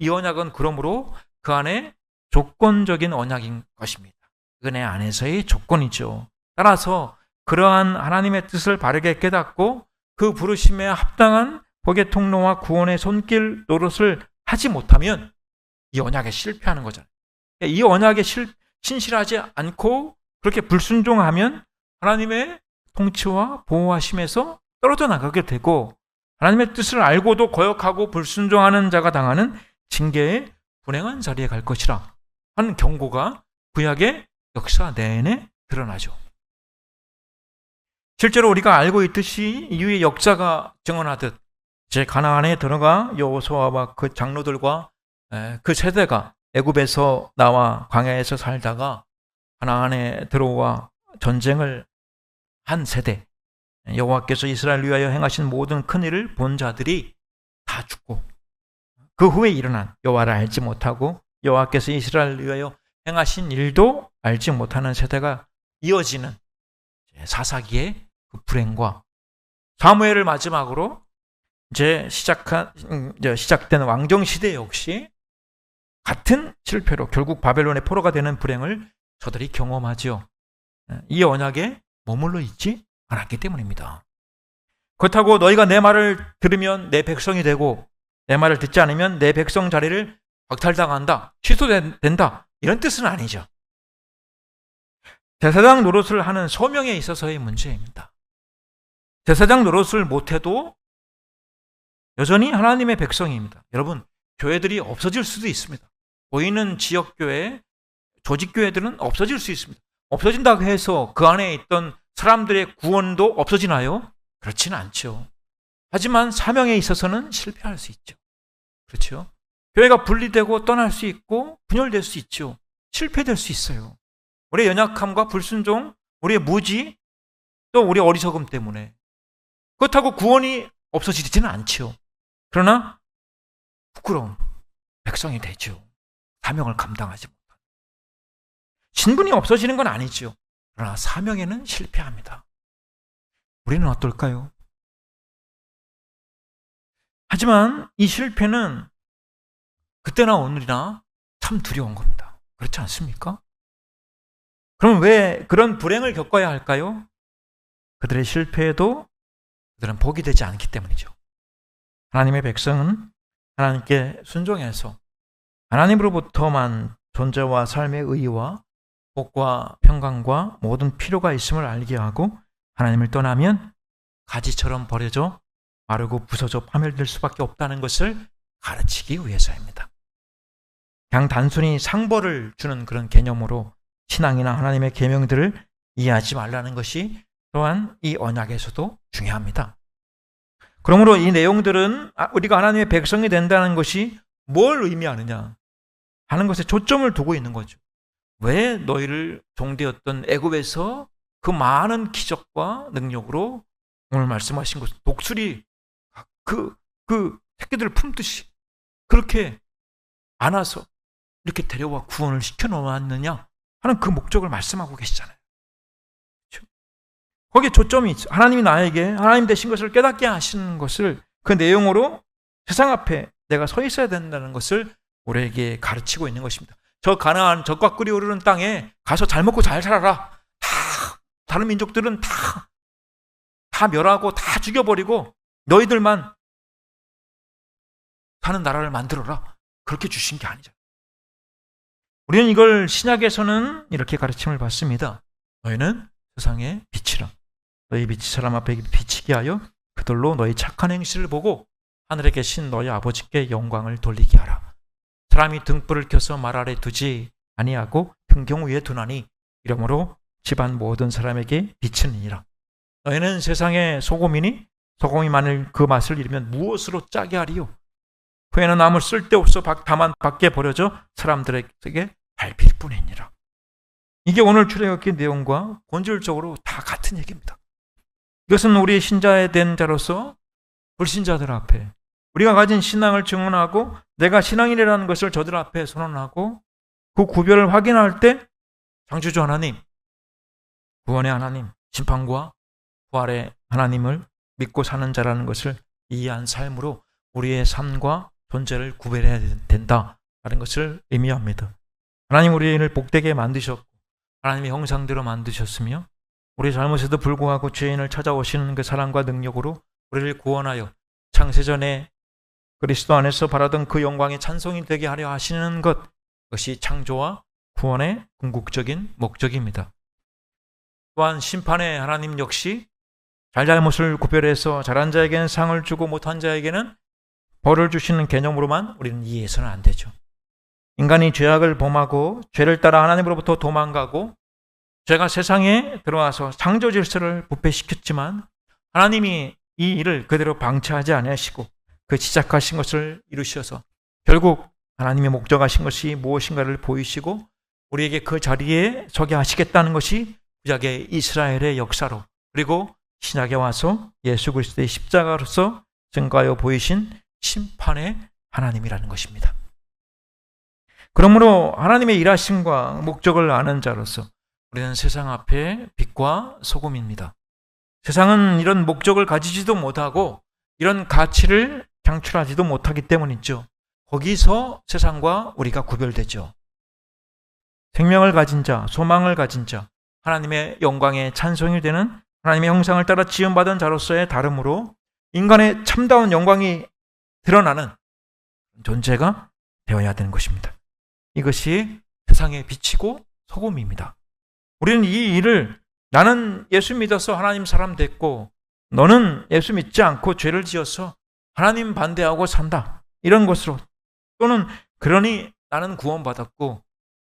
그러므로 그 안에 조건적인 언약인 것입니다. 은혜 안에서의 조건이죠. 따라서 그러한 하나님의 뜻을 바르게 깨닫고 그 부르심에 합당한 복의 통로와 구원의 손길 노릇을 하지 못하면 이 언약에 실패하는 거잖아요. 이 언약에 신실하지 않고 그렇게 불순종하면 하나님의 통치와 보호하심에서 떨어져 나가게 되고 하나님의 뜻을 알고도 거역하고 불순종하는 자가 당하는 징계의 불행한 자리에 갈 것이라 하는 경고가 구약의 역사 내내 드러나죠. 실제로 우리가 알고 있듯이 이후의 역사가 증언하듯 제 가나안에 들어가 여호수아와 그 장로들과 그 세대가 애굽에서 나와 광야에서 살다가 가나안에 들어와 전쟁을 한 세대, 여호와께서 이스라엘 위하여 행하신 모든 큰 일을 본 자들이 다 죽고 그 후에 일어난 여호와를 알지 못하고 여호와께서 이스라엘 위하여 행하신 일도 알지 못하는 세대가 이어지는 사사기의 그 불행과 사무엘을 마지막으로 이제 시작된 왕정 시대 역시 같은 실패로 결국 바벨론의 포로가 되는 불행을 저들이 경험하죠. 이 언약에 머물러 있지 않았기 때문입니다. 그렇다고 너희가 내 말을 들으면 내 백성이 되고 내 말을 듣지 않으면 내 백성 자리를 박탈당한다, 취소된다 이런 뜻은 아니죠. 제사장 노릇을 하는 소명에 있어서의 문제입니다. 제사장 노릇을 못해도 여전히 하나님의 백성입니다. 여러분, 교회들이 없어질 수도 있습니다. 보이는 지역교회, 조직교회들은 없어질 수 있습니다. 없어진다고 해서 그 안에 있던 사람들의 구원도 없어지나요? 그렇지는 않죠. 하지만 사명에 있어서는 실패할 수 있죠. 그렇죠? 교회가 분리되고 떠날 수 있고 분열될 수 있죠. 실패될 수 있어요. 우리의 연약함과 불순종, 우리의 무지, 또 우리 어리석음 때문에. 그렇다고 구원이 없어지지는 않지요. 그러나 부끄러운 백성이 되죠. 사명을 감당하지 못한. 신분이 없어지는 건 아니죠. 그러나 사명에는 실패합니다. 우리는 어떨까요? 하지만 이 실패는 그때나 오늘이나 참 두려운 겁니다. 그렇지 않습니까? 그럼 왜 그런 불행을 겪어야 할까요? 그들의 실패에도 그들은 복이 되지 않기 때문이죠. 하나님의 백성은 하나님께 순종해서 하나님으로부터만 존재와 삶의 의의와 복과 평강과 모든 필요가 있음을 알게 하고 하나님을 떠나면 가지처럼 버려져 마르고 부서져 파멸될 수밖에 없다는 것을 가르치기 위해서입니다. 그냥 단순히 상벌을 주는 그런 개념으로 신앙이나 하나님의 계명들을 이해하지 말라는 것이 또한 이 언약에서도 중요합니다. 그러므로 이 내용들은 우리가 하나님의 백성이 된다는 것이 뭘 의미하느냐 하는 것에 초점을 두고 있는 거죠. 왜 너희를 종되었던 애굽에서 그 많은 기적과 능력으로 오늘 말씀하신 것은 독수리 그 새끼들을 품듯이 그렇게 안아서 이렇게 데려와 구원을 시켜놓았느냐 하는 그 목적을 말씀하고 계시잖아요. 그렇죠? 거기에 초점이 있죠. 하나님이 나에게 하나님 되신 것을 깨닫게 하시는 것을 그 내용으로 세상 앞에 내가 서 있어야 된다는 것을 우리에게 가르치고 있는 것입니다. 저 가나안 적과 꿀이 흐르는 땅에 가서 잘 먹고 잘 살아라. 다른 민족들은 다 멸하고 다 죽여버리고 너희들만 사는 나라를 만들어라. 그렇게 주신 게 아니죠. 우리는 이걸 신약에서는 이렇게 가르침을 받습니다. 너희는 세상의 빛이라. 너희 빛이 사람 앞에 비치게 하여 그들로 너희 착한 행실을 보고 하늘에 계신 너희 아버지께 영광을 돌리게 하라. 사람이 등불을 켜서 말 아래 두지 아니하고 등경 위에 두나니 이러므로 집안 모든 사람에게 비치느니라. 너희는 세상의 소금이니 소금이 만일 그 맛을 잃으면 무엇으로 짜게 하리요? 후에는 아무 쓸데없어 다만 밖에 버려져 사람들에게 밟힐 뿐이니라. 이게 오늘 출애굽기 내용과 본질적으로 다 같은 얘기입니다. 이것은 우리 신자에 된 자로서 불신자들 앞에 우리가 가진 신앙을 증언하고 내가 신앙인이라는 것을 저들 앞에 선언하고 그 구별을 확인할 때 창조주 하나님, 구원의 하나님, 심판과 부활의 하나님을 믿고 사는 자라는 것을 이해한 삶으로 우리의 삶과 존재를 구별해야 된다라는 것을 의미합니다. 하나님 우리를 복되게 만드셨고 하나님의 형상대로 만드셨으며 우리 잘못에도 불구하고 죄인을 찾아오시는 그 사랑과 능력으로 우리를 구원하여 창세전에 그리스도 안에서 바라던 그 영광의 찬송이 되게 하려 하시는 것, 그것이 창조와 구원의 궁극적인 목적입니다. 또한 심판의 하나님 역시 잘잘못을 구별해서 잘한 자에게는 상을 주고 못한 자에게는 벌을 주시는 개념으로만 우리는 이해해서는 안 되죠. 인간이 죄악을 범하고 죄를 따라 하나님으로부터 도망가고 죄가 세상에 들어와서 창조 질서를 부패시켰지만 하나님이 이 일을 그대로 방치하지 아니하시고 그 시작하신 것을 이루셔서 결국 하나님의 목적하신 것이 무엇인가를 보이시고 우리에게 그 자리에 서게 하시겠다는 것이 구약의 이스라엘의 역사로 그리고 신약에 와서 예수 그리스도의 십자가로서 증거하여 보이신 심판의 하나님이라는 것입니다. 그러므로 하나님의 일하심과 목적을 아는 자로서 우리는 세상 앞에 빛과 소금입니다. 세상은 이런 목적을 가지지도 못하고 이런 가치를 창출하지도 못하기 때문이죠. 거기서 세상과 우리가 구별되죠. 생명을 가진 자, 소망을 가진 자, 하나님의 영광에 찬송이 되는 하나님의 형상을 따라 지음받은 자로서의 다름으로 인간의 참다운 영광이 드러나는 존재가 되어야 되는 것입니다. 이것이 세상의 빛이고 소금입니다. 우리는 이 일을 나는 예수 믿어서 하나님 사람 됐고 너는 예수 믿지 않고 죄를 지어서 하나님 반대하고 산다. 이런 것으로 또는 그러니 나는 구원받았고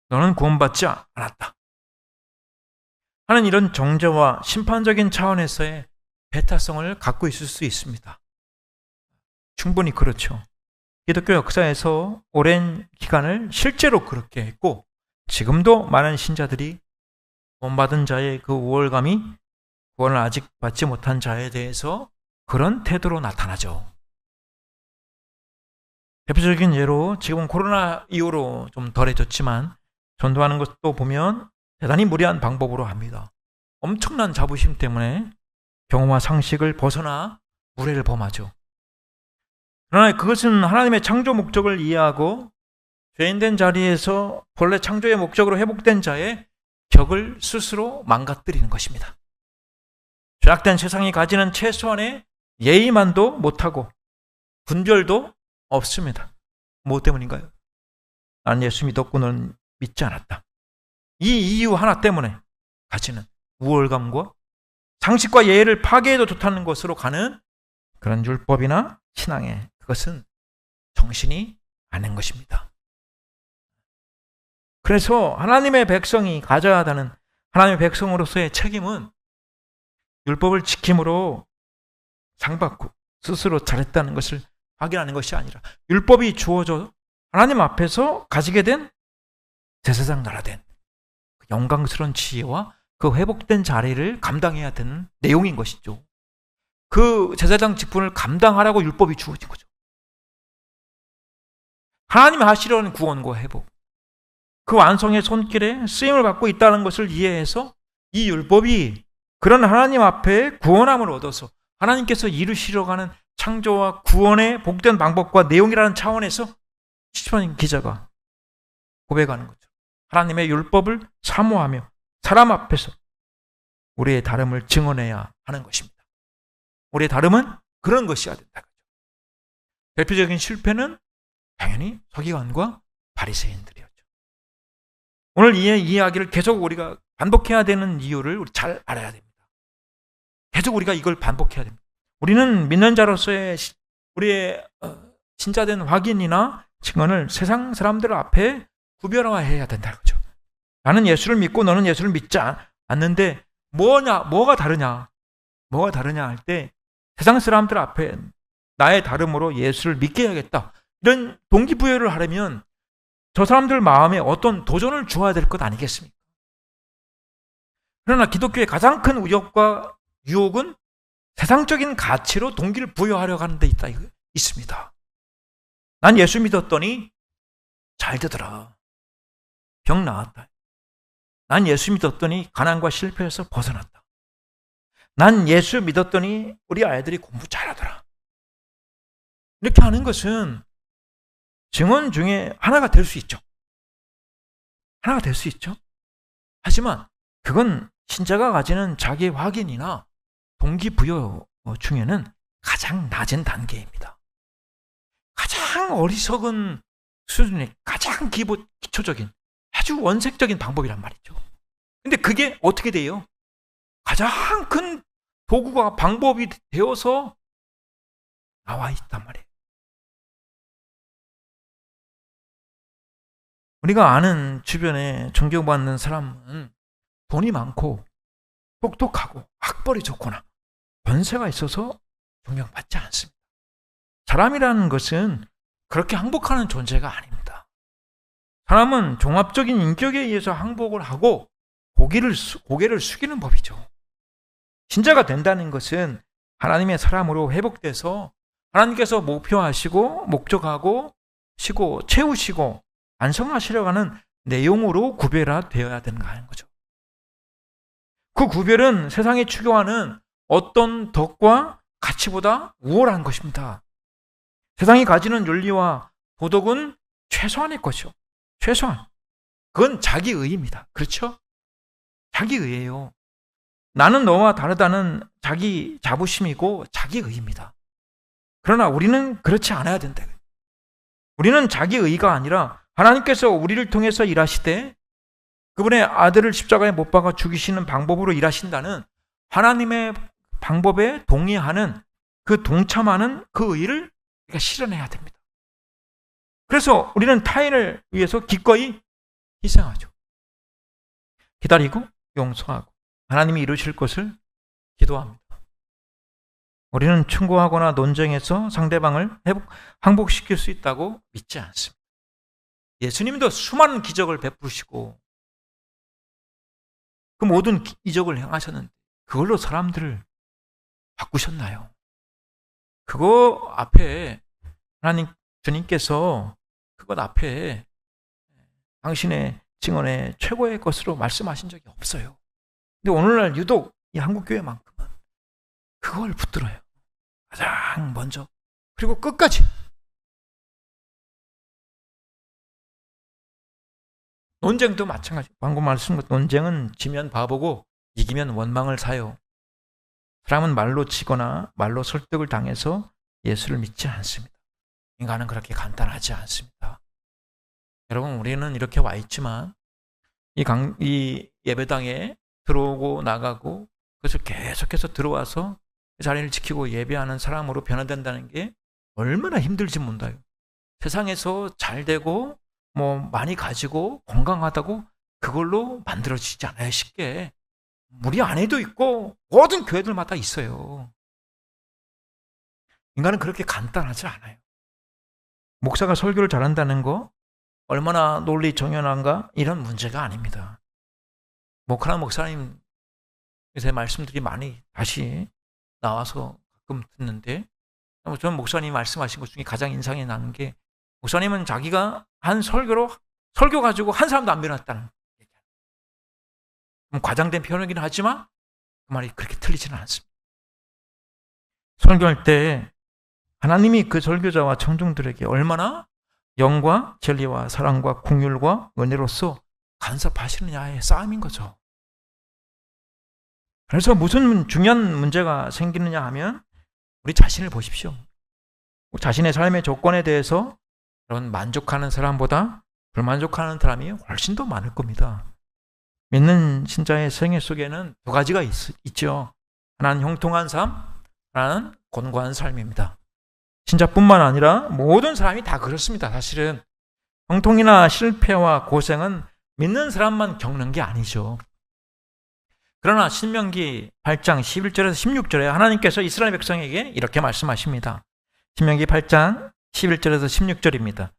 너는 구원받지 않았다. 하는 이런 정죄와 심판적인 차원에서의 배타성을 갖고 있을 수 있습니다. 충분히 그렇죠. 기독교 역사에서 오랜 기간을 실제로 그렇게 했고 지금도 많은 신자들이 구원받은 자의 그 우월감이 구원을 아직 받지 못한 자에 대해서 그런 태도로 나타나죠. 대표적인 예로 지금은 코로나 이후로 좀 덜해졌지만 전도하는 것도 보면 대단히 무리한 방법으로 합니다. 엄청난 자부심 때문에 경험과 상식을 벗어나 무례를 범하죠. 그러나 그것은 하나님의 창조 목적을 이해하고 죄인된 자리에서 본래 창조의 목적으로 회복된 자의 격을 스스로 망가뜨리는 것입니다. 죄악된 세상이 가지는 최소한의 예의만도 못하고 분별도 없습니다. 무엇 때문인가요? 나는 예수 믿었고 너는 믿지 않았다. 이 이유 하나 때문에 가지는 우월감과 상식과 예의를 파괴해도 좋다는 것으로 가는 그런 율법이나 신앙에 그것은 정신이 아닌 것입니다. 그래서 하나님의 백성이 가져야 하는 하나님의 백성으로서의 책임은 율법을 지킴으로 상받고 스스로 잘했다는 것을 확인하는 것이 아니라 율법이 주어져 하나님 앞에서 가지게 된 제사장 나라된 영광스러운 지혜와 그 회복된 자리를 감당해야 되는 내용인 것이죠. 그 제사장 직분을 감당하라고 율법이 주어진 거죠. 하나님이 하시려는 구원과 회복, 그 완성의 손길에 쓰임을 받고 있다는 것을 이해해서 이 율법이 그런 하나님 앞에 구원함을 얻어서 하나님께서 이루시려고 하는 창조와 구원의 복된 방법과 내용이라는 차원에서 시편 기자가 고백하는 거죠. 하나님의 율법을 사모하며 사람 앞에서 우리의 다름을 증언해야 하는 것입니다. 우리의 다름은 그런 것이어야 된다. 대표적인 실패는 당연히 서기관과 바리새인들이었죠. 오늘 이 이야기를 계속 우리가 반복해야 되는 이유를 우리 잘 알아야 됩니다. 계속 우리가 이걸 반복해야 됩니다. 우리는 믿는 자로서의 우리의 진짜된 확인이나 증언을 세상 사람들 앞에 구별화해야 된다는 거죠. 나는 예수를 믿고 너는 예수를 믿지 않는데 뭐가 다르냐? 뭐가 다르냐 할 때 세상 사람들 앞에 나의 다름으로 예수를 믿게 해야겠다. 이런 동기부여를 하려면 저 사람들 마음에 어떤 도전을 주어야 될 것 아니겠습니까? 그러나 기독교의 가장 큰 위협과 유혹은 세상적인 가치로 동기를 부여하려고 하는 데 있습니다. 난 예수 믿었더니 잘 되더라. 병 나았다. 난 예수 믿었더니 가난과 실패에서 벗어났다. 난 예수 믿었더니 우리 아이들이 공부 잘하더라. 이렇게 하는 것은 증언 중에 하나가 될 수 있죠. 하나가 될 수 있죠. 하지만 그건 신자가 가지는 자기 확인이나 동기부여 중에는 가장 낮은 단계입니다. 가장 어리석은 수준의 가장 기초적인 아주 원색적인 방법이란 말이죠. 근데 그게 어떻게 돼요? 가장 큰 도구가 방법이 되어서 나와 있단 말이에요. 우리가 아는 주변에 존경받는 사람은 돈이 많고 똑똑하고 학벌이 좋거나 권세가 있어서 존경받지 않습니다. 사람이라는 것은 그렇게 항복하는 존재가 아닙니다. 사람은 종합적인 인격에 의해서 항복을 하고 고개를 숙이는 법이죠. 신자가 된다는 것은 하나님의 사람으로 회복돼서 하나님께서 목표하시고 목적하고 시고 채우시고 완성하시려고 하는 내용으로 구별화되어야 되는가 하는 거죠. 그 구별은 세상이 추구하는 어떤 덕과 가치보다 우월한 것입니다. 세상이 가지는 윤리와 도덕은 최소한의 것이요. 최소한. 그건 자기의입니다. 그렇죠? 자기의예요. 나는 너와 다르다는 자기 자부심이고 자기의입니다. 그러나 우리는 그렇지 않아야 된다. 우리는 자기의가 아니라 하나님께서 우리를 통해서 일하시되 그분의 아들을 십자가에 못 박아 죽이시는 방법으로 일하신다는 하나님의 방법에 동의하는 그 동참하는 그 의를 우리가 실현해야 됩니다. 그래서 우리는 타인을 위해서 기꺼이 희생하죠. 기다리고 용서하고 하나님이 이루실 것을 기도합니다. 우리는 충고하거나 논쟁해서 상대방을 항복시킬 수 있다고 믿지 않습니다. 예수님도 수많은 기적을 베푸시고 그 모든 이적을 행하셨는데 그걸로 사람들을 바꾸셨나요? 그거 앞에 하나님, 주님께서 그것 앞에 당신의 증언의 최고의 것으로 말씀하신 적이 없어요. 근데 오늘날 유독 이 한국교회만큼은 그걸 붙들어요. 가장 먼저. 그리고 끝까지. 논쟁도 마찬가지. 방금 말씀드린 논쟁은 지면 바보고 이기면 원망을 사요. 사람은 말로 치거나 말로 설득을 당해서 예수를 믿지 않습니다. 인간은 그렇게 간단하지 않습니다. 여러분, 우리는 이렇게 와 있지만 이 예배당에 들어오고 나가고 그래서 계속해서 들어와서 자리를 지키고 예배하는 사람으로 변화된다는 게 얼마나 힘들지 몰라요. 세상에서 잘 되고 뭐 많이 가지고 건강하다고 그걸로 만들어지지 않아요. 쉽게. 우리 안에도 있고 모든 교회들마다 있어요. 인간은 그렇게 간단하지 않아요. 목사가 설교를 잘한다는 거 얼마나 논리 정연한가 이런 문제가 아닙니다. 목사나 목사님 요새 말씀들이 많이 다시 나와서 가끔 듣는데 저는 목사님이 말씀하신 것 중에 가장 인상이 나는 게 목사님은 자기가 한 설교 가지고 한 사람도 안 변했다는 얘기예요. 과장된 표현이긴 하지만 그 말이 그렇게 틀리지는 않습니다. 설교할 때 하나님이 그 설교자와 청중들에게 얼마나 영과 진리와 사랑과 긍휼과 은혜로서 간섭하시느냐의 싸움인 거죠. 그래서 무슨 중요한 문제가 생기느냐 하면 우리 자신을 보십시오. 자신의 삶의 조건에 대해서 여러분 만족하는 사람보다 불만족하는 사람이 훨씬 더 많을 겁니다. 믿는 신자의 생애 속에는 두 가지가 있죠. 하나는 형통한 삶, 하나는 곤고한 삶입니다. 신자뿐만 아니라 모든 사람이 다 그렇습니다. 사실은 형통이나 실패와 고생은 믿는 사람만 겪는 게 아니죠. 그러나 신명기 8장 11절에서 16절에 하나님께서 이스라엘 백성에게 이렇게 말씀하십니다. 신명기 8장 11절에서 16절입니다.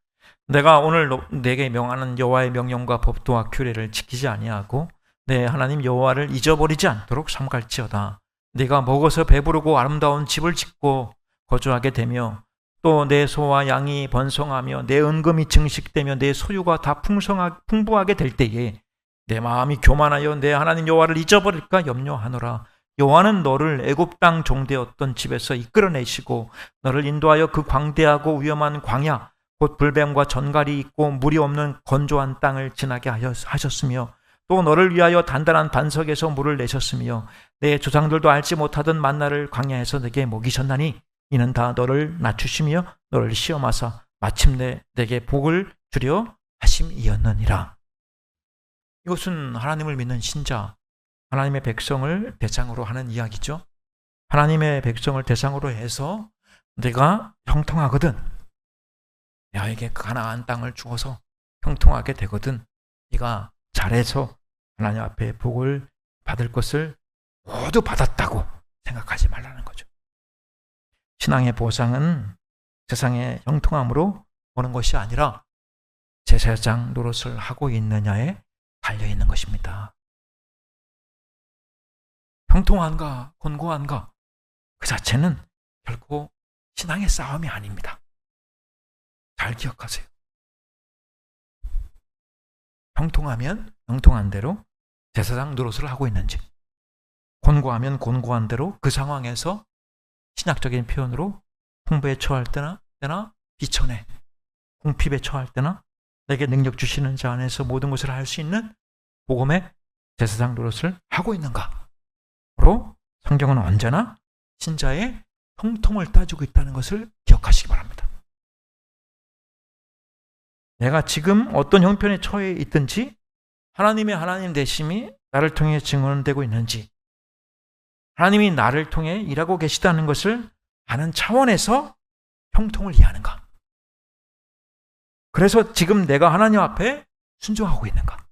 내가 오늘 내게 명하는 여호와의 명령과 법도와 규례를 지키지 아니하고 내 하나님 여호와를 잊어버리지 않도록 삼갈지어다. 네가 먹어서 배부르고 아름다운 집을 짓고 거주하게 되며 또 내 소와 양이 번성하며 내 은금이 증식되며 내 소유가 다 풍부하게 될 때에 내 마음이 교만하여 내 하나님 여호와를 잊어버릴까 염려하노라. 여호와는 너를 애굽 땅 종되었던 집에서 이끌어내시고 너를 인도하여 그 광대하고 위험한 광야 곧 불뱀과 전갈이 있고 물이 없는 건조한 땅을 지나게 하셨으며 또 너를 위하여 단단한 반석에서 물을 내셨으며 내 조상들도 알지 못하던 만나를 광야에서 내게 먹이셨나니 이는 다 너를 낮추시며 너를 시험하사 마침내 내게 복을 주려 하심이었느니라. 이것은 하나님을 믿는 신자, 하나님의 백성을 대상으로 하는 이야기죠. 하나님의 백성을 대상으로 해서 내가 형통하거든, 너에게 가나안 땅을 주어서 형통하게 되거든, 네가 잘해서 하나님 앞에 복을 받을 것을 모두 받았다고 생각하지 말라는 거죠. 신앙의 보상은 세상의 형통함으로 오는 것이 아니라 제사장 노릇을 하고 있느냐에 달려있는 것입니다. 형통한가 곤고한가 그 자체는 결코 신앙의 싸움이 아닙니다. 잘 기억하세요. 형통하면 형통한 대로 제사장 노릇을 하고 있는지, 곤고하면 곤고한 대로 그 상황에서 신학적인 표현으로 풍부에 처할 때나 비천에 궁핍에 처할 때나 내게 능력 주시는 자 안에서 모든 것을 할 수 있는 복음의 제사장 노릇을 하고 있는가? 바로 성경은 언제나 신자의 형통을 따지고 있다는 것을 기억하시기 바랍니다. 내가 지금 어떤 형편에 처해 있든지 하나님의 하나님 되심이 나를 통해 증언되고 있는지, 하나님이 나를 통해 일하고 계시다는 것을 아는 차원에서 형통을 이해하는가? 그래서 지금 내가 하나님 앞에 순종하고 있는가?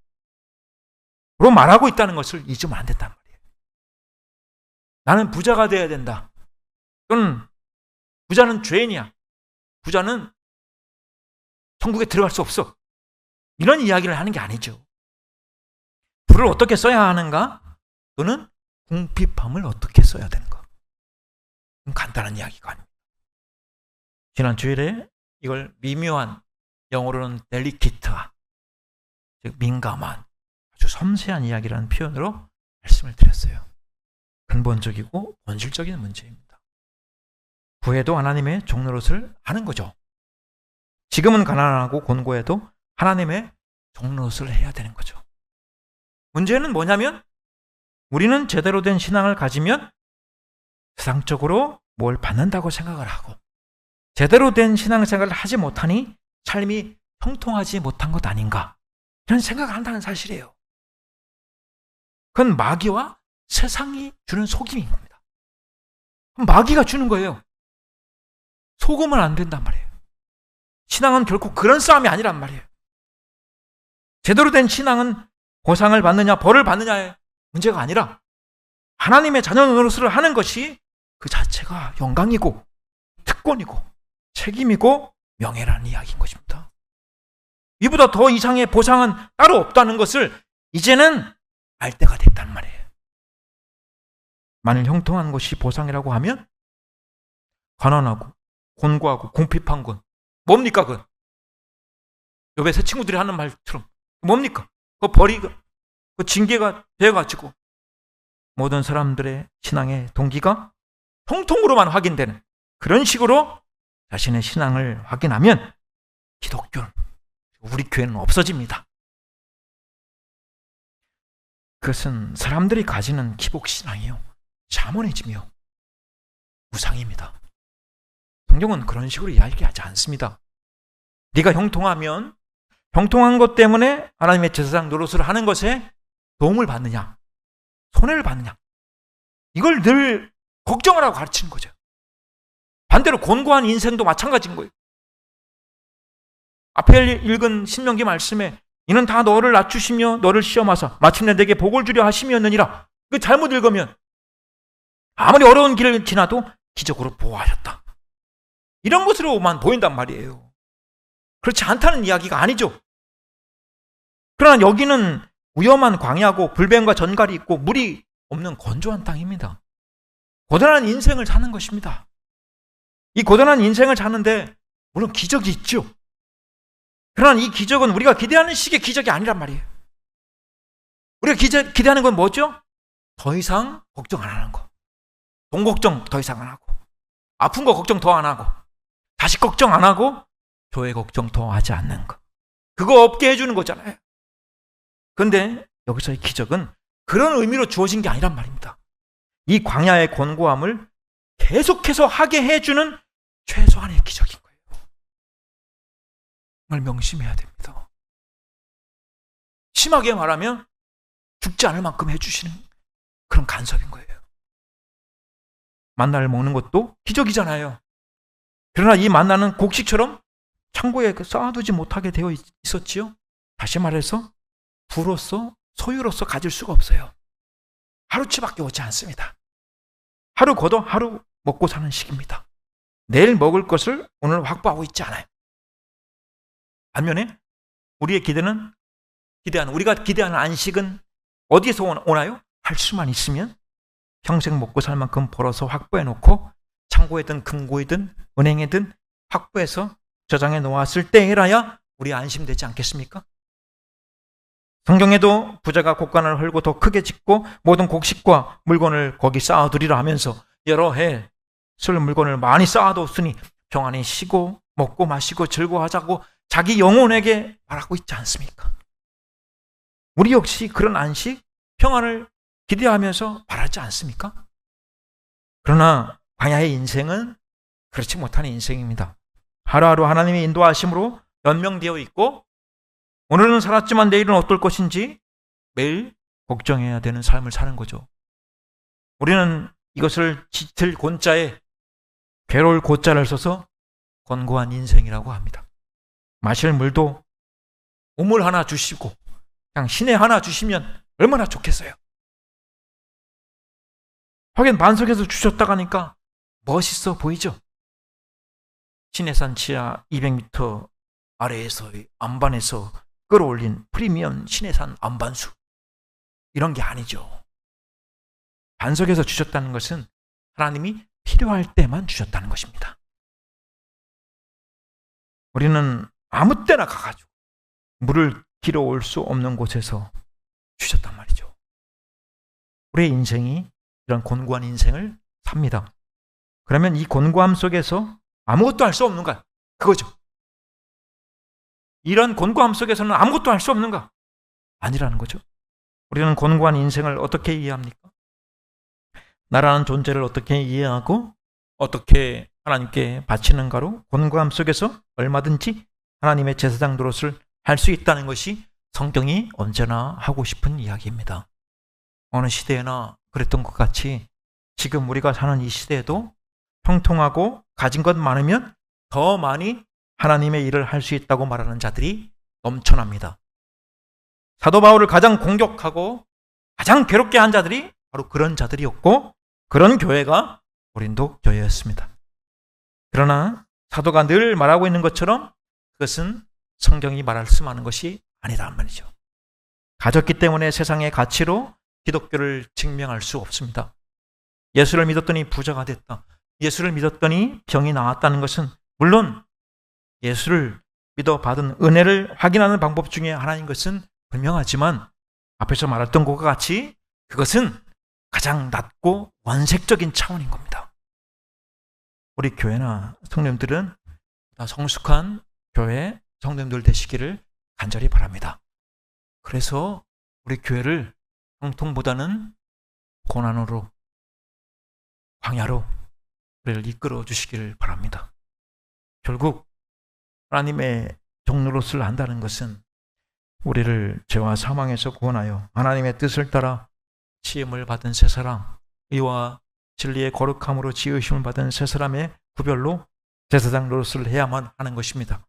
로 말하고 있다는 것을 잊으면 안 된단 말이에요. 나는 부자가 되어야 된다. 또는 부자는 죄인이야. 부자는 천국에 들어갈 수 없어. 이런 이야기를 하는 게 아니죠. 불을 어떻게 써야 하는가? 또는 궁핍함을 어떻게 써야 되는가? 간단한 이야기가 아닙니다. 지난 주일에 이걸 미묘한, 영어로는 델리키트한, 즉 민감한, 아주 섬세한 이야기라는 표현으로 말씀을 드렸어요. 근본적이고 본질적인 문제입니다. 구해도 하나님의 종노릇을 하는 거죠. 지금은 가난하고 곤고해도 하나님의 종노릇을 해야 되는 거죠. 문제는 뭐냐면 우리는 제대로 된 신앙을 가지면 세상적으로 뭘 받는다고 생각을 하고, 제대로 된 신앙생활을 하지 못하니 삶이 형통하지 못한 것 아닌가, 이런 생각을 한다는 사실이에요. 그건 마귀와 세상이 주는 속임인 겁니다. 마귀가 주는 거예요. 속으면 안 된단 말이에요. 신앙은 결코 그런 싸움이 아니란 말이에요. 제대로 된 신앙은 보상을 받느냐 벌을 받느냐의 문제가 아니라 하나님의 자녀 노릇을 하는 것이 그 자체가 영광이고 특권이고 책임이고 명예라는 이야기인 것입니다. 이보다 더 이상의 보상은 따로 없다는 것을 이제는 알 때가 됐단 말이에요. 만일 형통한 것이 보상이라고 하면 가난하고 곤고하고 궁핍한 건 뭡니까? 그건 요새 새 친구들이 하는 말처럼 뭡니까? 그 벌이가, 그 징계가 돼가지고 모든 사람들의 신앙의 동기가 형통으로만 확인되는 그런 식으로 자신의 신앙을 확인하면 기독교는, 우리 교회는 없어집니다. 그것은 사람들이 가지는 기복신앙이요, 자문해지며 우상입니다. 성경은 그런 식으로 이야기하지 않습니다. 네가 형통하면 형통한 것 때문에 하나님의 제사장 노릇을 하는 것에 도움을 받느냐, 손해를 받느냐, 이걸 늘 걱정을 하고 가르치는 거죠. 반대로 곤고한 인생도 마찬가지인 거예요. 앞에 읽은 신명기 말씀에 이는 다 너를 낮추시며 너를 시험하사 마침내 내게 복을 주려 하심이었느니라. 그 잘못 읽으면 아무리 어려운 길을 지나도 기적으로 보호하셨다, 이런 것으로만 보인단 말이에요. 그렇지 않다는 이야기가 아니죠. 그러나 여기는 위험한 광야고 불뱀과 전갈이 있고 물이 없는 건조한 땅입니다. 고단한 인생을 사는 것입니다. 이 고단한 인생을 사는데 물론 기적이 있죠. 그러나 이 기적은 우리가 기대하는 식의 기적이 아니란 말이에요. 우리가 기대하는 건 뭐죠? 더 이상 걱정 안 하는 거. 돈 걱정 더 이상 안 하고, 아픈 거 걱정 더 안 하고, 자식 걱정 안 하고, 교회 걱정 더 하지 않는 거. 그거 없게 해주는 거잖아요. 그런데 여기서의 기적은 그런 의미로 주어진 게 아니란 말입니다. 이 광야의 곤고함을 계속해서 하게 해주는 최소한의 기적인 거예요. 정말 명심해야 됩니다. 심하게 말하면 죽지 않을 만큼 해주시는 그런 간섭인 거예요. 만나를 먹는 것도 기적이잖아요. 그러나 이 만나는 곡식처럼 창고에 쌓아두지 못하게 되어 있었지요. 다시 말해서 부로서, 소유로서 가질 수가 없어요. 하루치밖에 오지 않습니다. 하루 거둬 하루 먹고 사는 시기입니다. 내일 먹을 것을 오늘 확보하고 있지 않아요. 반면에 우리가 기대하는 안식은 어디에서 오나요? 할 수만 있으면 평생 먹고 살 만큼 벌어서 확보해 놓고 창고에든 금고에든 은행에든 확보해서 저장해 놓았을 때라야 우리 안심되지 않겠습니까? 성경에도 부자가 곡간을 헐고 더 크게 짓고 모든 곡식과 물건을 거기 쌓아두리라 하면서 여러 해 쓸 물건을 많이 쌓아뒀으니 평안히 쉬고 먹고 마시고 즐거워하자고 자기 영혼에게 말하고 있지 않습니까? 우리 역시 그런 안식, 평안을 기대하면서 바라지 않습니까? 그러나 광야의 인생은 그렇지 못한 인생입니다. 하루하루 하나님의 인도하심으로 연명되어 있고 오늘은 살았지만 내일은 어떨 것인지 매일 걱정해야 되는 삶을 사는 거죠. 우리는 이것을 짙을 곤자에 괴로울 고자를 써서 곤고한 인생이라고 합니다. 마실 물도 우물 하나 주시고 그냥 시내 하나 주시면 얼마나 좋겠어요. 하긴 반석에서 주셨다고 하니까 멋있어 보이죠? 시내산 지하 200m 아래에서의 안반에서 끌어올린 프리미엄 시내산 안반수, 이런 게 아니죠. 반석에서 주셨다는 것은 하나님이 필요할 때만 주셨다는 것입니다. 우리는 아무 때나 가가지고 물을 길어올 수 없는 곳에서 주셨단 말이죠. 우리의 인생이 이런 곤고한 인생을 삽니다. 그러면 이 곤고함 속에서 아무것도 할 수 없는가? 그거죠. 이런 곤고함 속에서는 아무것도 할 수 없는가? 아니라는 거죠. 우리는 곤고한 인생을 어떻게 이해합니까? 나라는 존재를 어떻게 이해하고 어떻게 하나님께 바치는가로 곤고함 속에서 얼마든지 하나님의 제사장 노릇을 할 수 있다는 것이 성경이 언제나 하고 싶은 이야기입니다. 어느 시대에나 그랬던 것 같이 지금 우리가 사는 이 시대에도 형통하고 가진 것 많으면 더 많이 하나님의 일을 할 수 있다고 말하는 자들이 넘쳐납니다. 사도 바울을 가장 공격하고 가장 괴롭게 한 자들이 바로 그런 자들이었고 그런 교회가 고린도 교회였습니다. 그러나 사도가 늘 말하고 있는 것처럼 그것은 성경이 말할 수많은 것이 아니란 말이죠. 가졌기 때문에 세상의 가치로 기독교를 증명할 수 없습니다. 예수를 믿었더니 부자가 됐다. 예수를 믿었더니 병이 나았다는 것은 물론 예수를 믿어 받은 은혜를 확인하는 방법 중에 하나인 것은 분명하지만 앞에서 말했던 것과 같이 그것은 가장 낮고 원색적인 차원인 겁니다. 우리 교회나 성도님들은 다 성숙한 교회 성도님들 되시기를 간절히 바랍니다. 그래서 우리 교회를 형통보다는 고난으로 광야로 우리를 이끌어 주시기를 바랍니다. 결국 하나님의 종노릇을 한다는 것은 우리를 죄와 사망에서 구원하여 하나님의 뜻을 따라 지음을 받은 새 사람, 의와 진리의 거룩함으로 지으심을 받은 새 사람의 구별로 제사장 노릇을 해야만 하는 것입니다.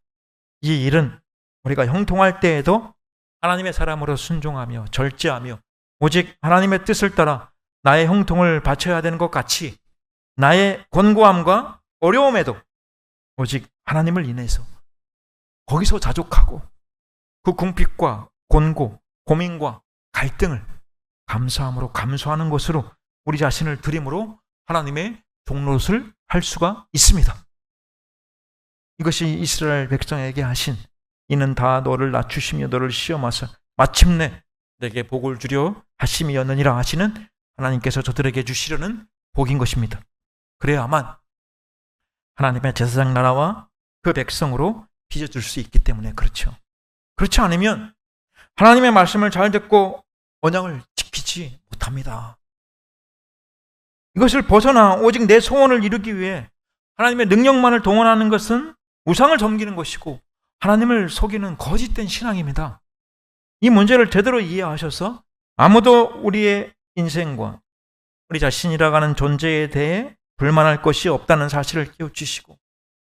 이 일은 우리가 형통할 때에도 하나님의 사람으로 순종하며 절제하며 오직 하나님의 뜻을 따라 나의 형통을 바쳐야 되는 것 같이 나의 곤고함과 어려움에도 오직 하나님을 인해서 거기서 자족하고 그 궁핍과 곤고, 고민과 갈등을 감사함으로 감수하는 것으로 우리 자신을 드림으로 하나님의 종노릇을 할 수가 있습니다. 이것이 이스라엘 백성에게 하신 이는 다 너를 낮추시며 너를 시험하사 마침내 내게 복을 주려 하심이었느니라 하시는 하나님께서 저들에게 주시려는 복인 것입니다. 그래야만 하나님의 제사장 나라와 그 백성으로 빚어줄 수 있기 때문에 그렇죠. 그렇지 않으면 하나님의 말씀을 잘 듣고 언약을 지키지 못합니다. 이것을 벗어나 오직 내 소원을 이루기 위해 하나님의 능력만을 동원하는 것은 우상을 섬기는 것이고 하나님을 속이는 거짓된 신앙입니다. 이 문제를 제대로 이해하셔서 아무도 우리의 인생과 우리 자신이라고 하는 존재에 대해 불만할 것이 없다는 사실을 깨우치시고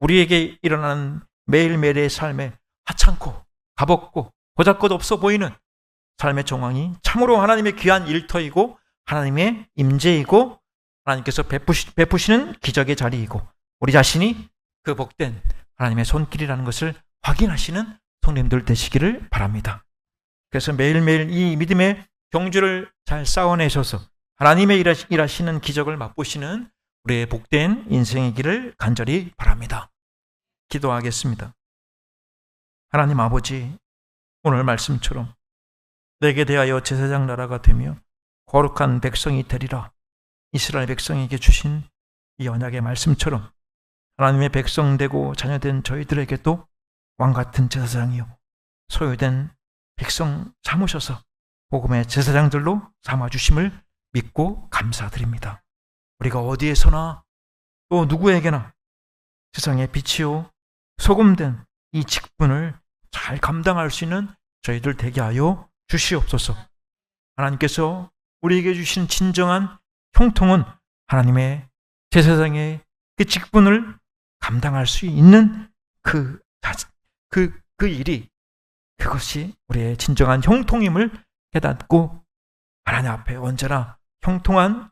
우리에게 일어나는 매일매일의 삶에 하찮고 가볍고 보잘것없어 보이는 삶의 정황이 참으로 하나님의 귀한 일터이고 하나님의 임재이고 하나님께서 베푸시는 기적의 자리이고 우리 자신이 그 복된 하나님의 손길이라는 것을 확인하시는 성도님들 되시기를 바랍니다. 그래서 매일매일 이 믿음의 경주를 잘 쌓아내셔서 하나님의 일하시는 기적을 맛보시는 우리의 복된 인생이기를 간절히 바랍니다. 기도하겠습니다. 하나님 아버지, 오늘 말씀처럼 내게 대하여 제사장 나라가 되며 거룩한 백성이 되리라 이스라엘 백성에게 주신 이 언약의 말씀처럼 하나님의 백성 되고 자녀된 저희들에게도 왕같은 제사장이요 소유된 백성 삼으셔서 복음의 제사장들로 삼아주심을 믿고 감사드립니다. 우리가 어디에서나 또 누구에게나 세상의 빛이요 소금된 이 직분을 잘 감당할 수 있는 저희들 되게 하여 주시옵소서. 하나님께서 우리에게 주신 진정한 형통은 하나님의 제사장의 그 직분을 감당할 수 있는 그 일이 그것이 우리의 진정한 형통임을 깨닫고 하나님 앞에 언제나 형통한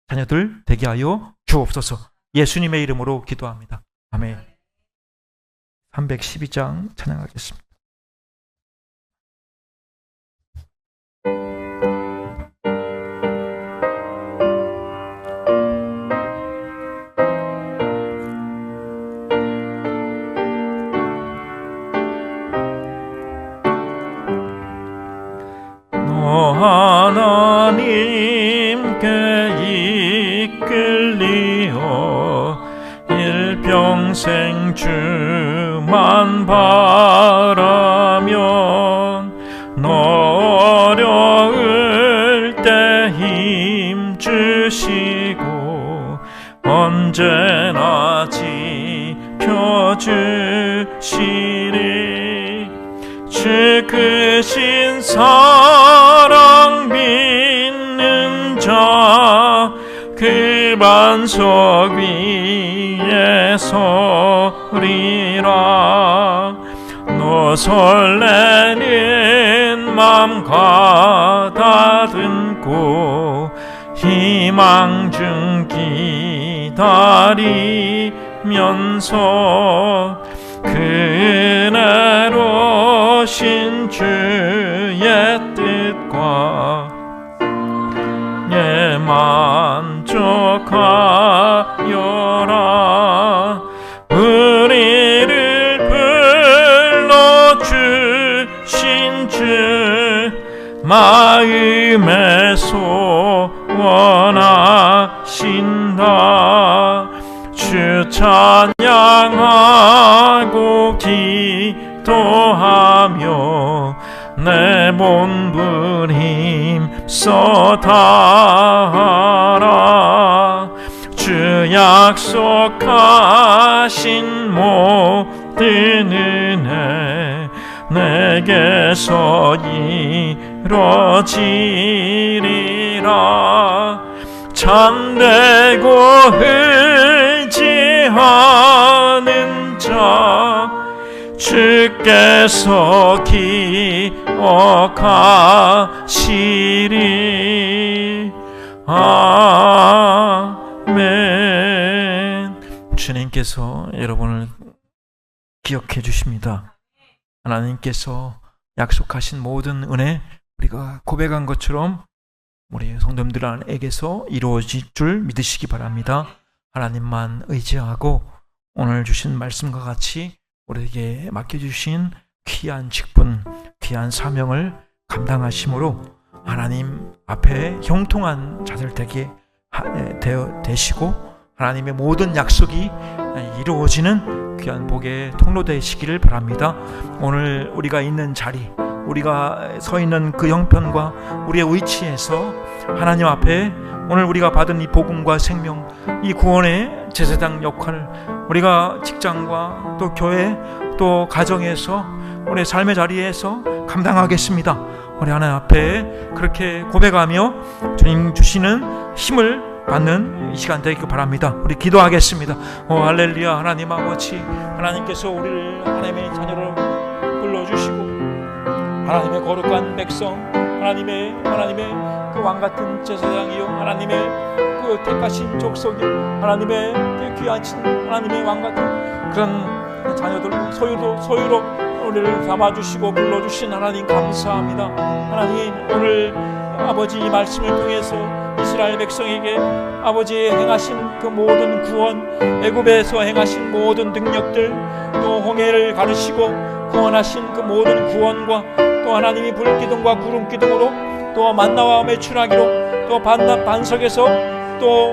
자녀들 되게 하여 주옵소서. 예수님의 이름으로 기도합니다. 아멘. 312장 찬양하겠습니다. 주만 바라면 너 어려울 때 힘 주시고 언제나 지켜주시리. 주 크신 사랑 믿는 자 그 반석 위에 서리라. 너 설레는 맘 가다듬고 희망 중 기다리면서 그네로신 주의 뜻과 예 만족하여라. 우리를 불러주신 주 마음에 소원하신다. 주 찬양하고 기도하며 내 몸부림 힘써 다하라. 주 약속하신 모든 은혜 내게서 이루어지리라. 참되고 의지하는 자 주께서 기억하시리. 아멘. 주님께서 여러분을 기억해 주십니다. 하나님께서 약속하신 모든 은혜 우리가 고백한 것처럼 우리 성도님들에게서 이루어질 줄 믿으시기 바랍니다. 하나님만 의지하고 오늘 주신 말씀과 같이 우리에게 맡겨주신 귀한 직분, 귀한 사명을 감당하심으로 하나님 앞에 형통한 자들 되시고 하나님의 모든 약속이 이루어지는 귀한 복의 통로 되시기를 바랍니다. 오늘 우리가 있는 자리, 우리가 서 있는 그 형편과 우리의 위치에서 하나님 앞에 오늘 우리가 받은 이 복음과 생명, 이 구원의 제사장 역할을 우리가 직장과 또 교회 또 가정에서 우리의 삶의 자리에서 감당하겠습니다. 우리 하나님 앞에 그렇게 고백하며 주님 주시는 힘을 받는 이 시간 되기를 바랍니다. 우리 기도하겠습니다. 할렐루야. 하나님 아버지, 하나님께서 우리를 하나님의 자녀로 불러주시고 하나님의 거룩한 백성, 하나님의 그 왕같은 제사장이요, 하나님의 그 택하신 족속이요, 하나님의 그 귀하신 하나님의 왕같은 그런 자녀들 소유로 우리를 담아주시고 불러주신 하나님 감사합니다. 하나님 오늘 아버지 이 말씀을 통해서 이스라엘 백성에게 아버지 행하신 그 모든 구원, 애굽에서 행하신 모든 능력들, 또 홍해를 가르시고 구원하신 그 모든 구원과 또 하나님이 불기둥과 구름기둥으로 또 만나와 메추라기로 또 반석에서 또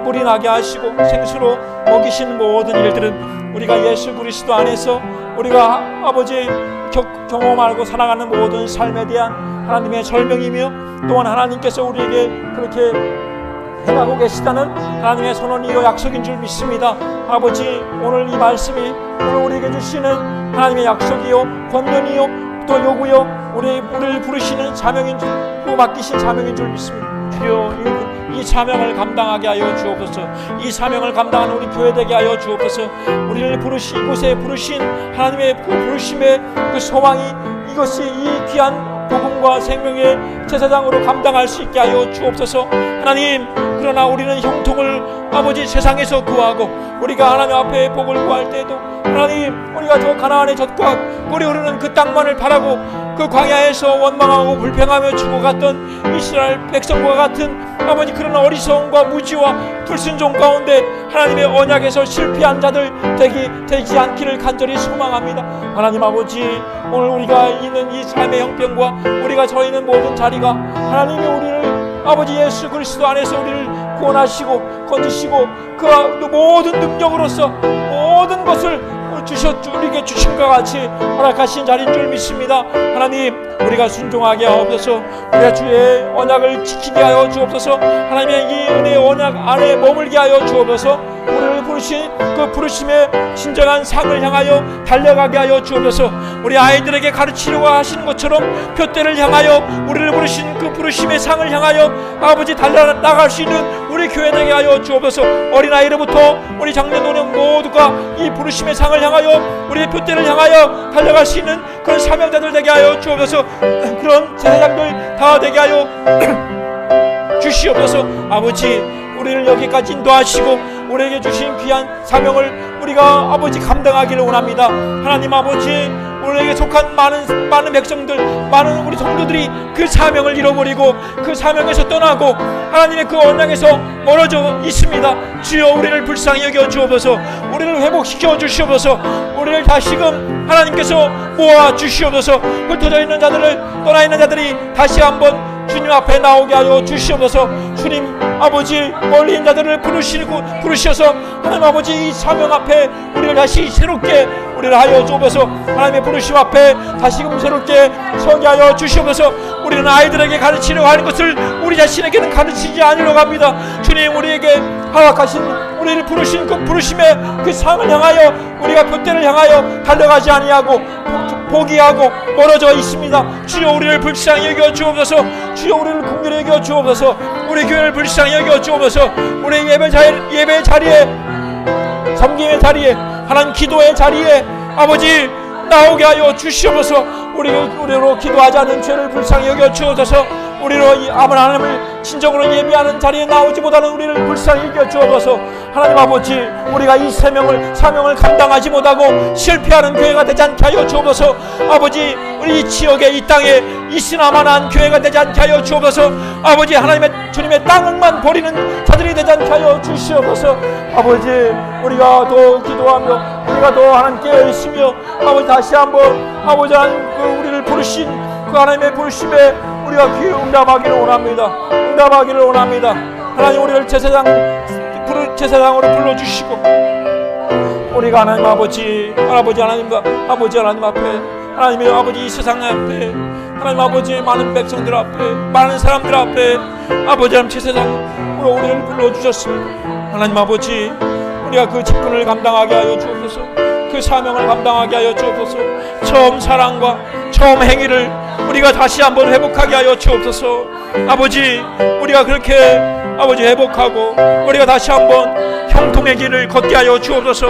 뿔이 나게 하시고 생수로 먹이신 모든 일들은 우리가 예수 그리스도 안에서 우리가 아버지 경험하고 살아가는 모든 삶에 대한 하나님의 설명이며 또한 하나님께서 우리에게 그렇게 행하고 계시다는 하나님의 선언이요 약속인 줄 믿습니다. 아버지 오늘 이 말씀이 오늘 우리에게 주시는 하나님의 약속이요 권면이요 또 요구요 우리를 부르시는 사명인 줄 맡기신 사명인 줄 믿습니다. 주여 이 사명을 감당하게 하여 주옵소서. 이 사명을 감당하는 우리 교회 되게 하여 주옵소서. 우리를 이곳에 부르신 하나님의 그 부르심의 그 소망이 이것이 이 귀한 복음과 생명의 제사장으로 감당할 수 있게 하여 주옵소서. 하나님 그러나 우리는 형통을 아버지 세상에서 구하고 우리가 하나님 앞에 복을 구할 때에도 하나님 우리가 저 가나안의 젖과 꿀이 흐르는 그 땅만을 바라고 그 광야에서 원망하고 불평하며 죽어갔던 이스라엘 백성과 같은 아버지 그런 어리석음과 무지와 불순종 가운데 하나님의 언약에서 실패한 자들 되지 않기를 간절히 소망합니다. 하나님 아버지 오늘 우리가 있는 이 삶의 형편과 우리가 서 있는 모든 자리가 하나님이 우리를 아버지 예수 그리스도 안에서 우리를 구원하시고 건지시고 그 모든 능력으로서 모든 것을 우리에게 주신 것 같이 허락하신 자리인 줄 믿습니다. 하나님, 우리가 순종하게 하옵소서. 우리가 주의 언약을 지키게 하여 주옵소서. 하나님의 이 은혜의 언약 안에 머물게 하여 주옵소서. 우리를 부르신 그 부르심의 진정한 상을 향하여 달려가게 하여 주옵소서. 우리 아이들에게 가르치려고 하시는 것처럼 표대를 향하여 우리를 부르신 그 부르심의 상을 향하여 아버지 달려나갈 수 있는 우리 교회 되게 하여 주옵소서. 어린아이로부터 우리 장년노년 모두가 이 부르심의 상을 향하여 우리의 표대를 향하여 달려갈 수 있는 그런 사명자들 되게 하여 주옵소서. 그런 제사장들 다 되게 하여 주시옵소서. 아버지, 우리를 여기까지 인도하시고 우리에게 주신 귀한 사명을 우리가 아버지 감당하기를 원합니다. 하나님 아버지, 우리에게 속한 많은 백성들, 많은 우리 성도들이 그 사명을 잃어버리고 그 사명에서 떠나고 하나님의 그 언약에서 멀어져 있습니다. 주여, 우리를 불쌍히 여겨 주옵소서. 우리를 회복시켜 주시옵소서. 우리를 다시금 하나님께서 모아 주시옵소서. 흩어져 있는 자들을, 떠나 있는 자들이 다시 한번 주님 앞에 나오게 하여 주시옵소서. 주님 아버지, 멀리 있는 자들을 부르셔서 하나님 아버지, 이 사명 앞에 우리를 다시 새롭게 우리를 하여 주옵소서. 하나님의 부르심 앞에 다시금 새롭게 서게 하여 주시옵소서. 우리는 아이들에게 가르치려고 하는 것을 우리 자신에게는 가르치지 않으려고 합니다. 주님, 우리에게 허락하신 우리를 부르신 그 부르심의 그 상을 향하여 우리가 표대를 향하여 달려가지 아니하고 포기하고 멀어져 있습니다. 주여, 우리를 불쌍히 여겨 주옵소서. 주여, 우리를 긍휼히 여겨 주옵소서. 우리 교회를 불쌍히 여겨 주옵소서. 우리 예배 자리에, 섬김의 자리에, 하나님 기도의 자리에 아버지 나오게 하여 주시옵소서. 우리로 기도하지 않은 죄를 불쌍히 여겨 주옵소서. 우리로 하나님을 진정으로 예배하는 자리에 나오지 못하는 우리를 불쌍히 여겨 주옵소서. 하나님 아버지, 우리가 이 사명을 감당하지 못하고 실패하는 교회가 되지 않게 하여 주옵소서. 아버지, 우리 이 지역에, 이 땅에 있으나마나한 교회가 되지 않게 하여 주옵소서. 아버지, 하나님의 주님의 땅만 버리는 자들이 되지 않게 하여 주시옵소서. 아버지, 우리가 더 기도하며 우리가 더 하나님께 있으며 아버지, 다시 한번 아버지 우리를 부르신 그 하나님의 부르심에 우리가 귀에 응답하기를 원합니다. 응답하기를 원합니다. 하나님, 우리를 제사장으로 불러주시고 우리가 하나님 아버지 하나님 앞에, 하나님의 아버지 이 세상 앞에, 하나님 아버지 많은 백성들 앞에, 많은 사람들 앞에 아버지 하나님 제사장으로 우리를 불러주셨습니다. 하나님 아버지, 우리가 그 직분을 감당하게 하여 주옵소서. 그 사명을 감당하게 하여 주옵소서. 처음 사랑과 처음 행위를 우리가 다시 한번 회복하게 하여 주옵소서. 아버지, 우리가 그렇게 아버지 회복하고 우리가 다시 한번 형통의 길을 걷게 하여 주옵소서.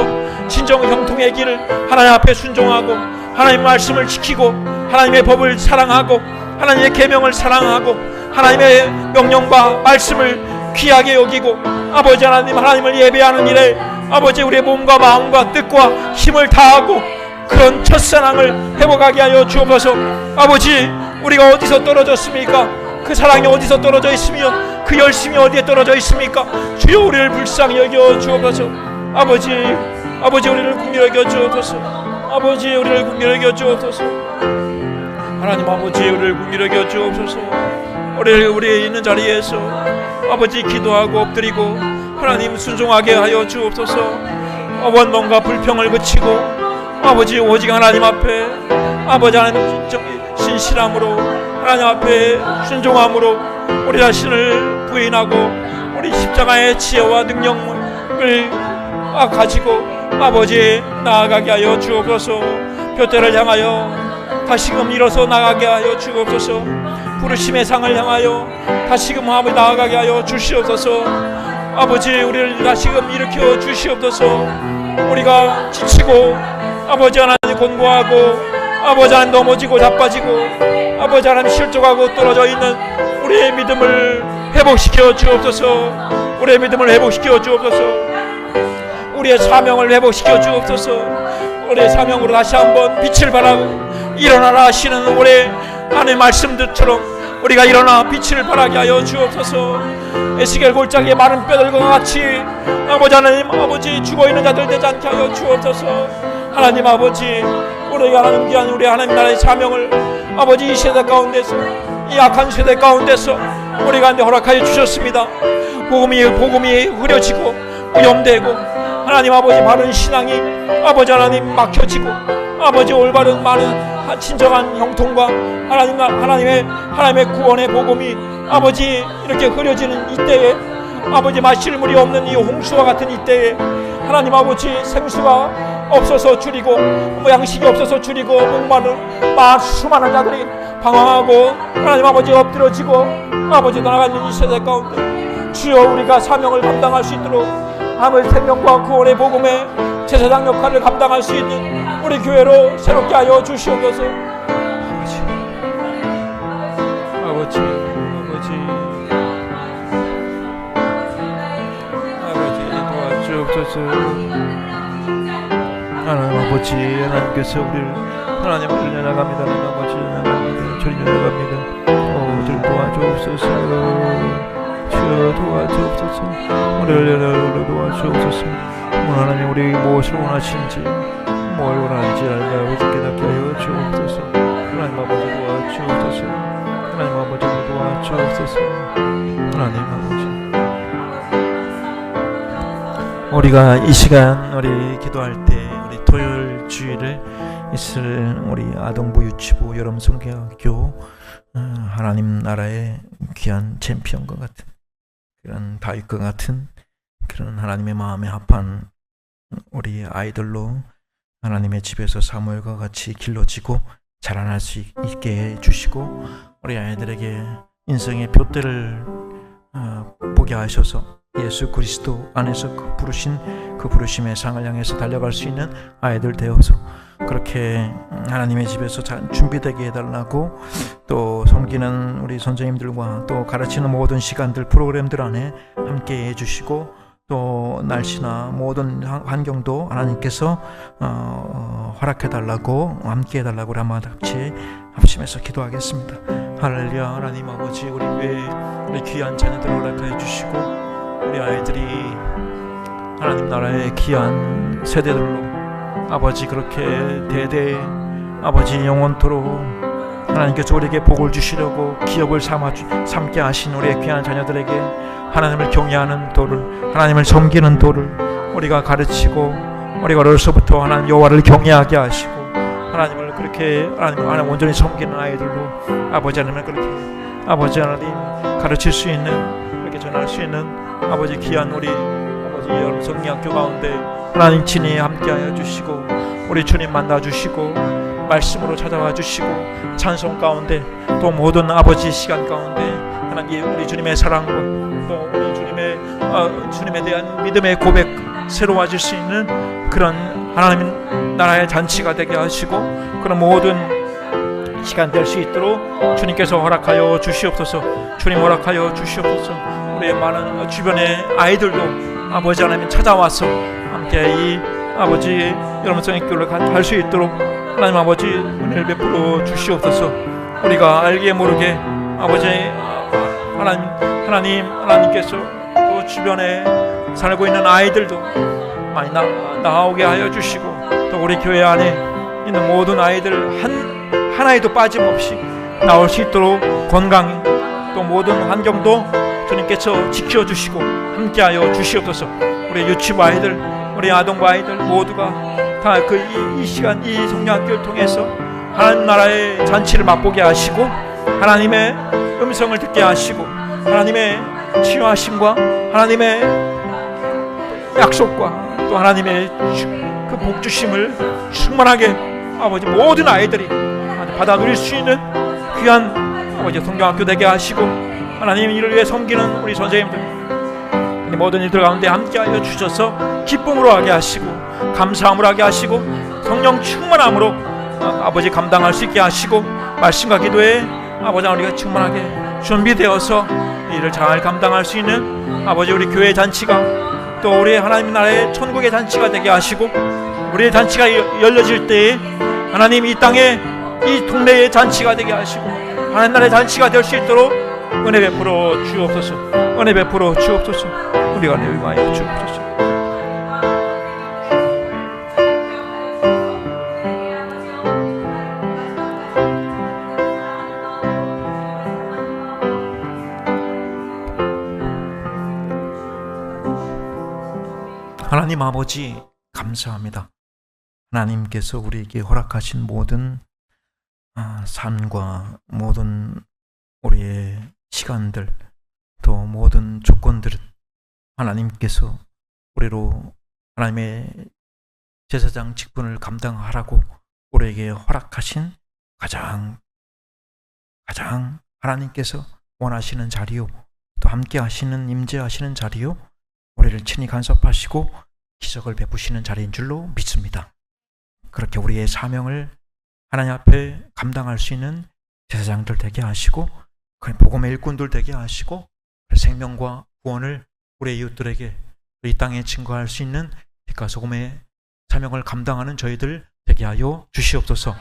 진정 형통의 길을 하나님 앞에 순종하고 하나님의 말씀을 지키고 하나님의 법을 사랑하고 하나님의 계명을 사랑하고 하나님의 명령과 말씀을 귀하게 여기고 아버지 하나님을 예배하는 일에 아버지, 우리의 몸과 마음과 뜻과 힘을 다하고 그런 첫사랑을 회복하게 하여 주옵소서. 아버지, 우리가 어디서 떨어졌습니까? 그 사랑이 어디서 떨어져 있으며 그 열심이 어디에 떨어져 있습니까? 주여, 우리를 불쌍히 여겨 주옵소서. 아버지, 우리를 긍휼히 여겨 주옵소서. 아버지, 우리를 긍휼히 여겨 주옵소서. 하나님 아버지, 우리를 긍휼히 여겨 주옵소서. 우리 있는 자리에서 아버지 기도하고 엎드리고 하나님 순종하게 하여 주옵소서. 원망과 불평을 그치고 아버지, 오직 하나님 앞에 아버지 하나님 신실함으로 하나님 앞에 순종함으로 우리 자신을 부인하고 우리 십자가의 지혜와 능력을 가지고 아버지 나아가게 하여 주옵소서. 표대를 향하여 다시금 일어서 나가게 하여 주옵소서. 부르심의 상을 향하여 다시금 아버지 나아가게 하여 주시옵소서. 아버지, 우리를 다시금 일으켜 주시옵소서. 우리가 지치고 아버지 하나님 곤고하고 아버지 하나님 넘어지고 자빠지고 아버지 하나님 실족하고 떨어져 있는 우리의 믿음을 회복시켜 주옵소서. 우리의 믿음을 회복시켜 주옵소서. 우리의 사명을 회복시켜 주옵소서. 우리의 사명으로 다시 한번 빛을 발하고 일어나라 하시는 우리의 하나님의 말씀들처럼 우리가 일어나 빛을 발하게 하여 주옵소서. 에스겔 골짜기에 마른 뼈들과 같이 아버지 하나님 아버지 죽어있는 자들 되지 않게 하여 주옵소서. 하나님 아버지, 우리가 하나님 귀한 우리 하나님 나라의 사명을 아버지 이 세대 가운데서, 이 악한 세대 가운데서 우리가 허락하여 주셨습니다. 복음이 흐려지고 오염되고 하나님 아버지 바른 신앙이 아버지 하나님 막혀지고 아버지 올바른 많은 친정한 형통과 하나님의 구원의 복음이 아버지 이렇게 흐려지는 이때에 아버지 마실 물이 없는 이 홍수와 같은 이때에 하나님 아버지 생수가 없어서 줄이고 양식이 없어서 줄이고 목마른 수많은 자들이 방황하고 하나님 아버지 엎드러지고 아버지 나아가는 이 세대 가운데 주여 우리가 사명을 감당할 수 있도록 하늘 생명과 구원의 복음의 제사장 역할을 감당할 수 있는 우리 교회로 새롭게 하여 주시옵소서. 아버지 도와주옵소서. 하나님 아버지 하나님께서 우리를 하나님 열려나갑니다. 하나님 아버지 열려나갑니다. 저리 열려나갑니다. 저를 도와주옵소서. 주여 도와주옵소서. 우리를 도와주옵소서. 오늘 하나님 우리 무엇을 원하시는지 뭘 원하는지 알고 깨닫게 하여 주옵소서. 하나님 아버지 도와주옵소서. 하나님 아버지 도와주옵소서. 하나님 아버지 우리가 이 시간 우리 기도할 때 우리 토요일 주일을 있을 우리 아동부 유치부 여름성경학교 하나님 나라의 귀한 챔피언과 같은 그런 다윗과 같은 그런 하나님의 마음에 합한 우리 아이들로 하나님의 집에서 사무엘과 같이 길러지고 자라날 수 있게 해주시고 우리 아이들에게 인생의 표대를 보게 하셔서 예수 그리스도 안에서 그 부르심의 상을 향해서 달려갈 수 있는 아이들 되어서 그렇게 하나님의 집에서 준비되게 해달라고 또 섬기는 우리 선생님들과 또 가르치는 모든 시간들 프로그램들 안에 함께 해주시고 또 날씨나 모든 환경도 하나님께서 허락해달라고 함께 해달라고 우리 한번 같이 합심해서 기도하겠습니다. 할렐루야. 하나님 아버지 우리 교회 우리 귀한 자녀들 허락해 주시고 우리 아이들이 하나님 나라의 귀한 세대들로 아버지 그렇게 대대 아버지 영원토록 하나님께서 우리에게 복을 주시려고 기업을 삼게 하신 우리의 귀한 자녀들에게 하나님을 경외하는 도를 하나님을 섬기는 도를 우리가 가르치고 우리가 어려서부터 하나님 여호와를 경외하게 하시고 하나님을 그렇게 하나님 온전히 섬기는 아이들로 아버지 하나님을 그렇게 아버지 하나님 가르칠 수 있는 그렇게 전할 수 있는 아버지 귀한 우리 아버지 여러분 성리학교 가운데 하나님 친히 함께하여 주시고 우리 주님 만나 주시고 말씀으로 찾아와 주시고 찬송 가운데 또 모든 아버지 시간 가운데 하나님 우리 주님의 사랑과 또 우리 주님에 대한 믿음의 고백 새로워질 수 있는 그런 하나님 나라의 잔치가 되게 하시고 그런 모든 시간 될 수 있도록 주님께서 허락하여 주시옵소서. 주님 허락하여 주시옵소서. 우리의 많은 주변의 아이들도 아버지 하나님 찾아와서 함께 이 아버지 여러분 성경교를 갈 수 있도록 하나님 아버지 은혜를 베풀어 주시옵소서. 우리가 알게 모르게 아버지 하나님께서 또 주변에 살고 있는 아이들도 많이 나오게 하여 주시고 또 우리 교회 안에 있는 모든 아이들 하나에도 빠짐없이 나올 수 있도록 건강히 또 모든 환경도 주님께서 지켜주시고 함께하여 주시옵소서. 우리 유치부 아이들 우리 아동부 아이들 모두가 다 이 시간 이 성령학교를 통해서 하나님 나라의 잔치를 맛보게 하시고 하나님의 음성을 듣게 하시고 하나님의 치유하심과 하나님의 약속과 또 하나님의 그 복주심을 충만하게 아버지 모든 아이들이 받아 누릴 수 있는 귀한 아버지 성경학교 되게 하시고 하나님 이를 위해 섬기는 우리 선생님들 모든 일들 가운데 함께하여 주셔서 기쁨으로 하게 하시고 감사함으로 하게 하시고 성령 충만함으로 아버지 감당할 수 있게 하시고 말씀과 기도에 아버지 우리가 충만하게 준비되어서 이를 잘 감당할 수 있는 아버지 우리 교회 잔치가 또 우리 하나님 나라의 천국의 잔치가 되게 하시고 우리의 잔치가 열려질 때에 하나님 이 땅에 이 동네의 잔치가 되게 하시고 하나님 나라의 잔치가 될 수 있도록 은혜 베풀어 주옵소서. 은혜 베풀어 주옵소서. 우리가 은혜 위하여 주옵소서. 하나님 아버지 감사합니다. 하나님께서 우리에게 허락하신 모든 삶과 모든 우리의 시간들, 또 모든 조건들은 하나님께서 우리로 하나님의 제사장 직분을 감당하라고 우리에게 허락하신 가장 하나님께서 원하시는 자리요, 또 함께 하시는, 임재하시는 자리요, 우리를 친히 간섭하시고 기적을 베푸시는 자리인 줄로 믿습니다. 그렇게 우리의 사명을 하나님 앞에 감당할 수 있는 제사장들 되게 하시고, 복음의 일꾼들 되게 하시고, 생명과 구원을 우리 이웃들에게 이 땅에 증거할 수 있는 빛과 소금의 사명을 감당하는 저희들 되게 하여 주시옵소서.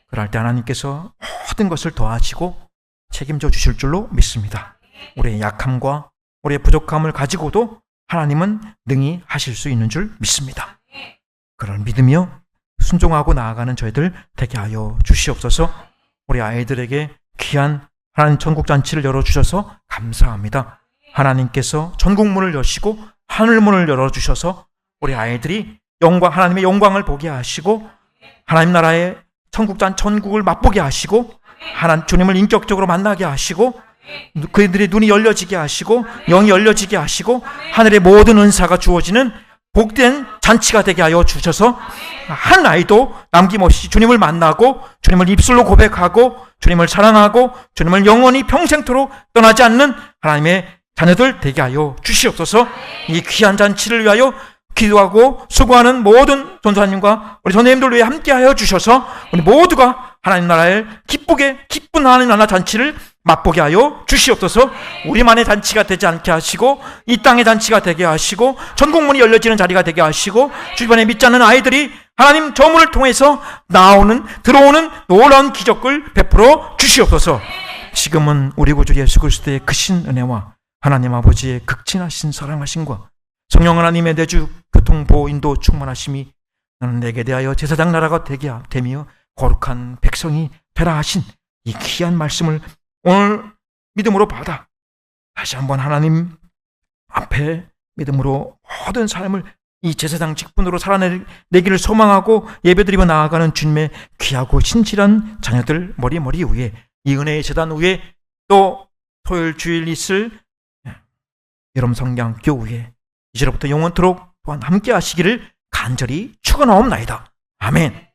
그럴 때 하나님께서 모든 것을 더하시고 책임져 주실 줄로 믿습니다. 우리의 약함과 우리의 부족함을 가지고도 하나님은 능히 하실 수 있는 줄 믿습니다. 그런 믿으며 순종하고 나아가는 저희들 되게 하여 주시옵소서. 우리 아이들에게 귀한 하나님 천국 잔치를 열어주셔서 감사합니다. 하나님께서 천국문을 여시고 하늘문을 열어주셔서 우리 아이들이 하나님의 영광을 보게 하시고 하나님 나라의 천국을 맛보게 하시고 하나님 주님을 인격적으로 만나게 하시고 그들의 눈이 열려지게 하시고 영이 열려지게 하시고 하늘의 모든 은사가 주어지는 복된 잔치가 되게 하여 주셔서 한 아이도 남김없이 주님을 만나고 주님을 입술로 고백하고 주님을 사랑하고 주님을 영원히 평생토록 떠나지 않는 하나님의 자녀들 되게 하여 주시옵소서. 이 귀한 잔치를 위하여 기도하고 수고하는 모든 전도사님과 우리 선생님들 위해 함께하여 주셔서 우리 모두가 하나님 나라의 기쁜 하나님 나라 잔치를 맛보게 하여 주시옵소서. 우리만의 잔치가 되지 않게 하시고 이 땅의 잔치가 되게 하시고 전국문이 열려지는 자리가 되게 하시고 주변에 믿지 않는 아이들이 하나님 저 문을 통해서 들어오는 놀라운 기적을 베풀어 주시옵소서. 지금은 우리 구주 예수 그리스도의 크신 은혜와 하나님 아버지의 극진하신 사랑하심과 성령 하나님의 내주 교통 보호 인도 충만하심이 너는 내게 대하여 제사장 나라가 되게 되며 거룩한 백성이 되라 하신 이 귀한 말씀을 오늘 믿음으로 받아 다시 한번 하나님 앞에 믿음으로 모든 삶을 이 제사장 직분으로 살아내기를 소망하고 예배드리고 나아가는 주님의 귀하고 신실한 자녀들 머리 위에 이 은혜의 제단 위에 또 토요일 주일 있을 여름 성경학교 위에 이제로부터 영원토록 또한 함께 하시기를 간절히 축원하옵나이다. 아멘.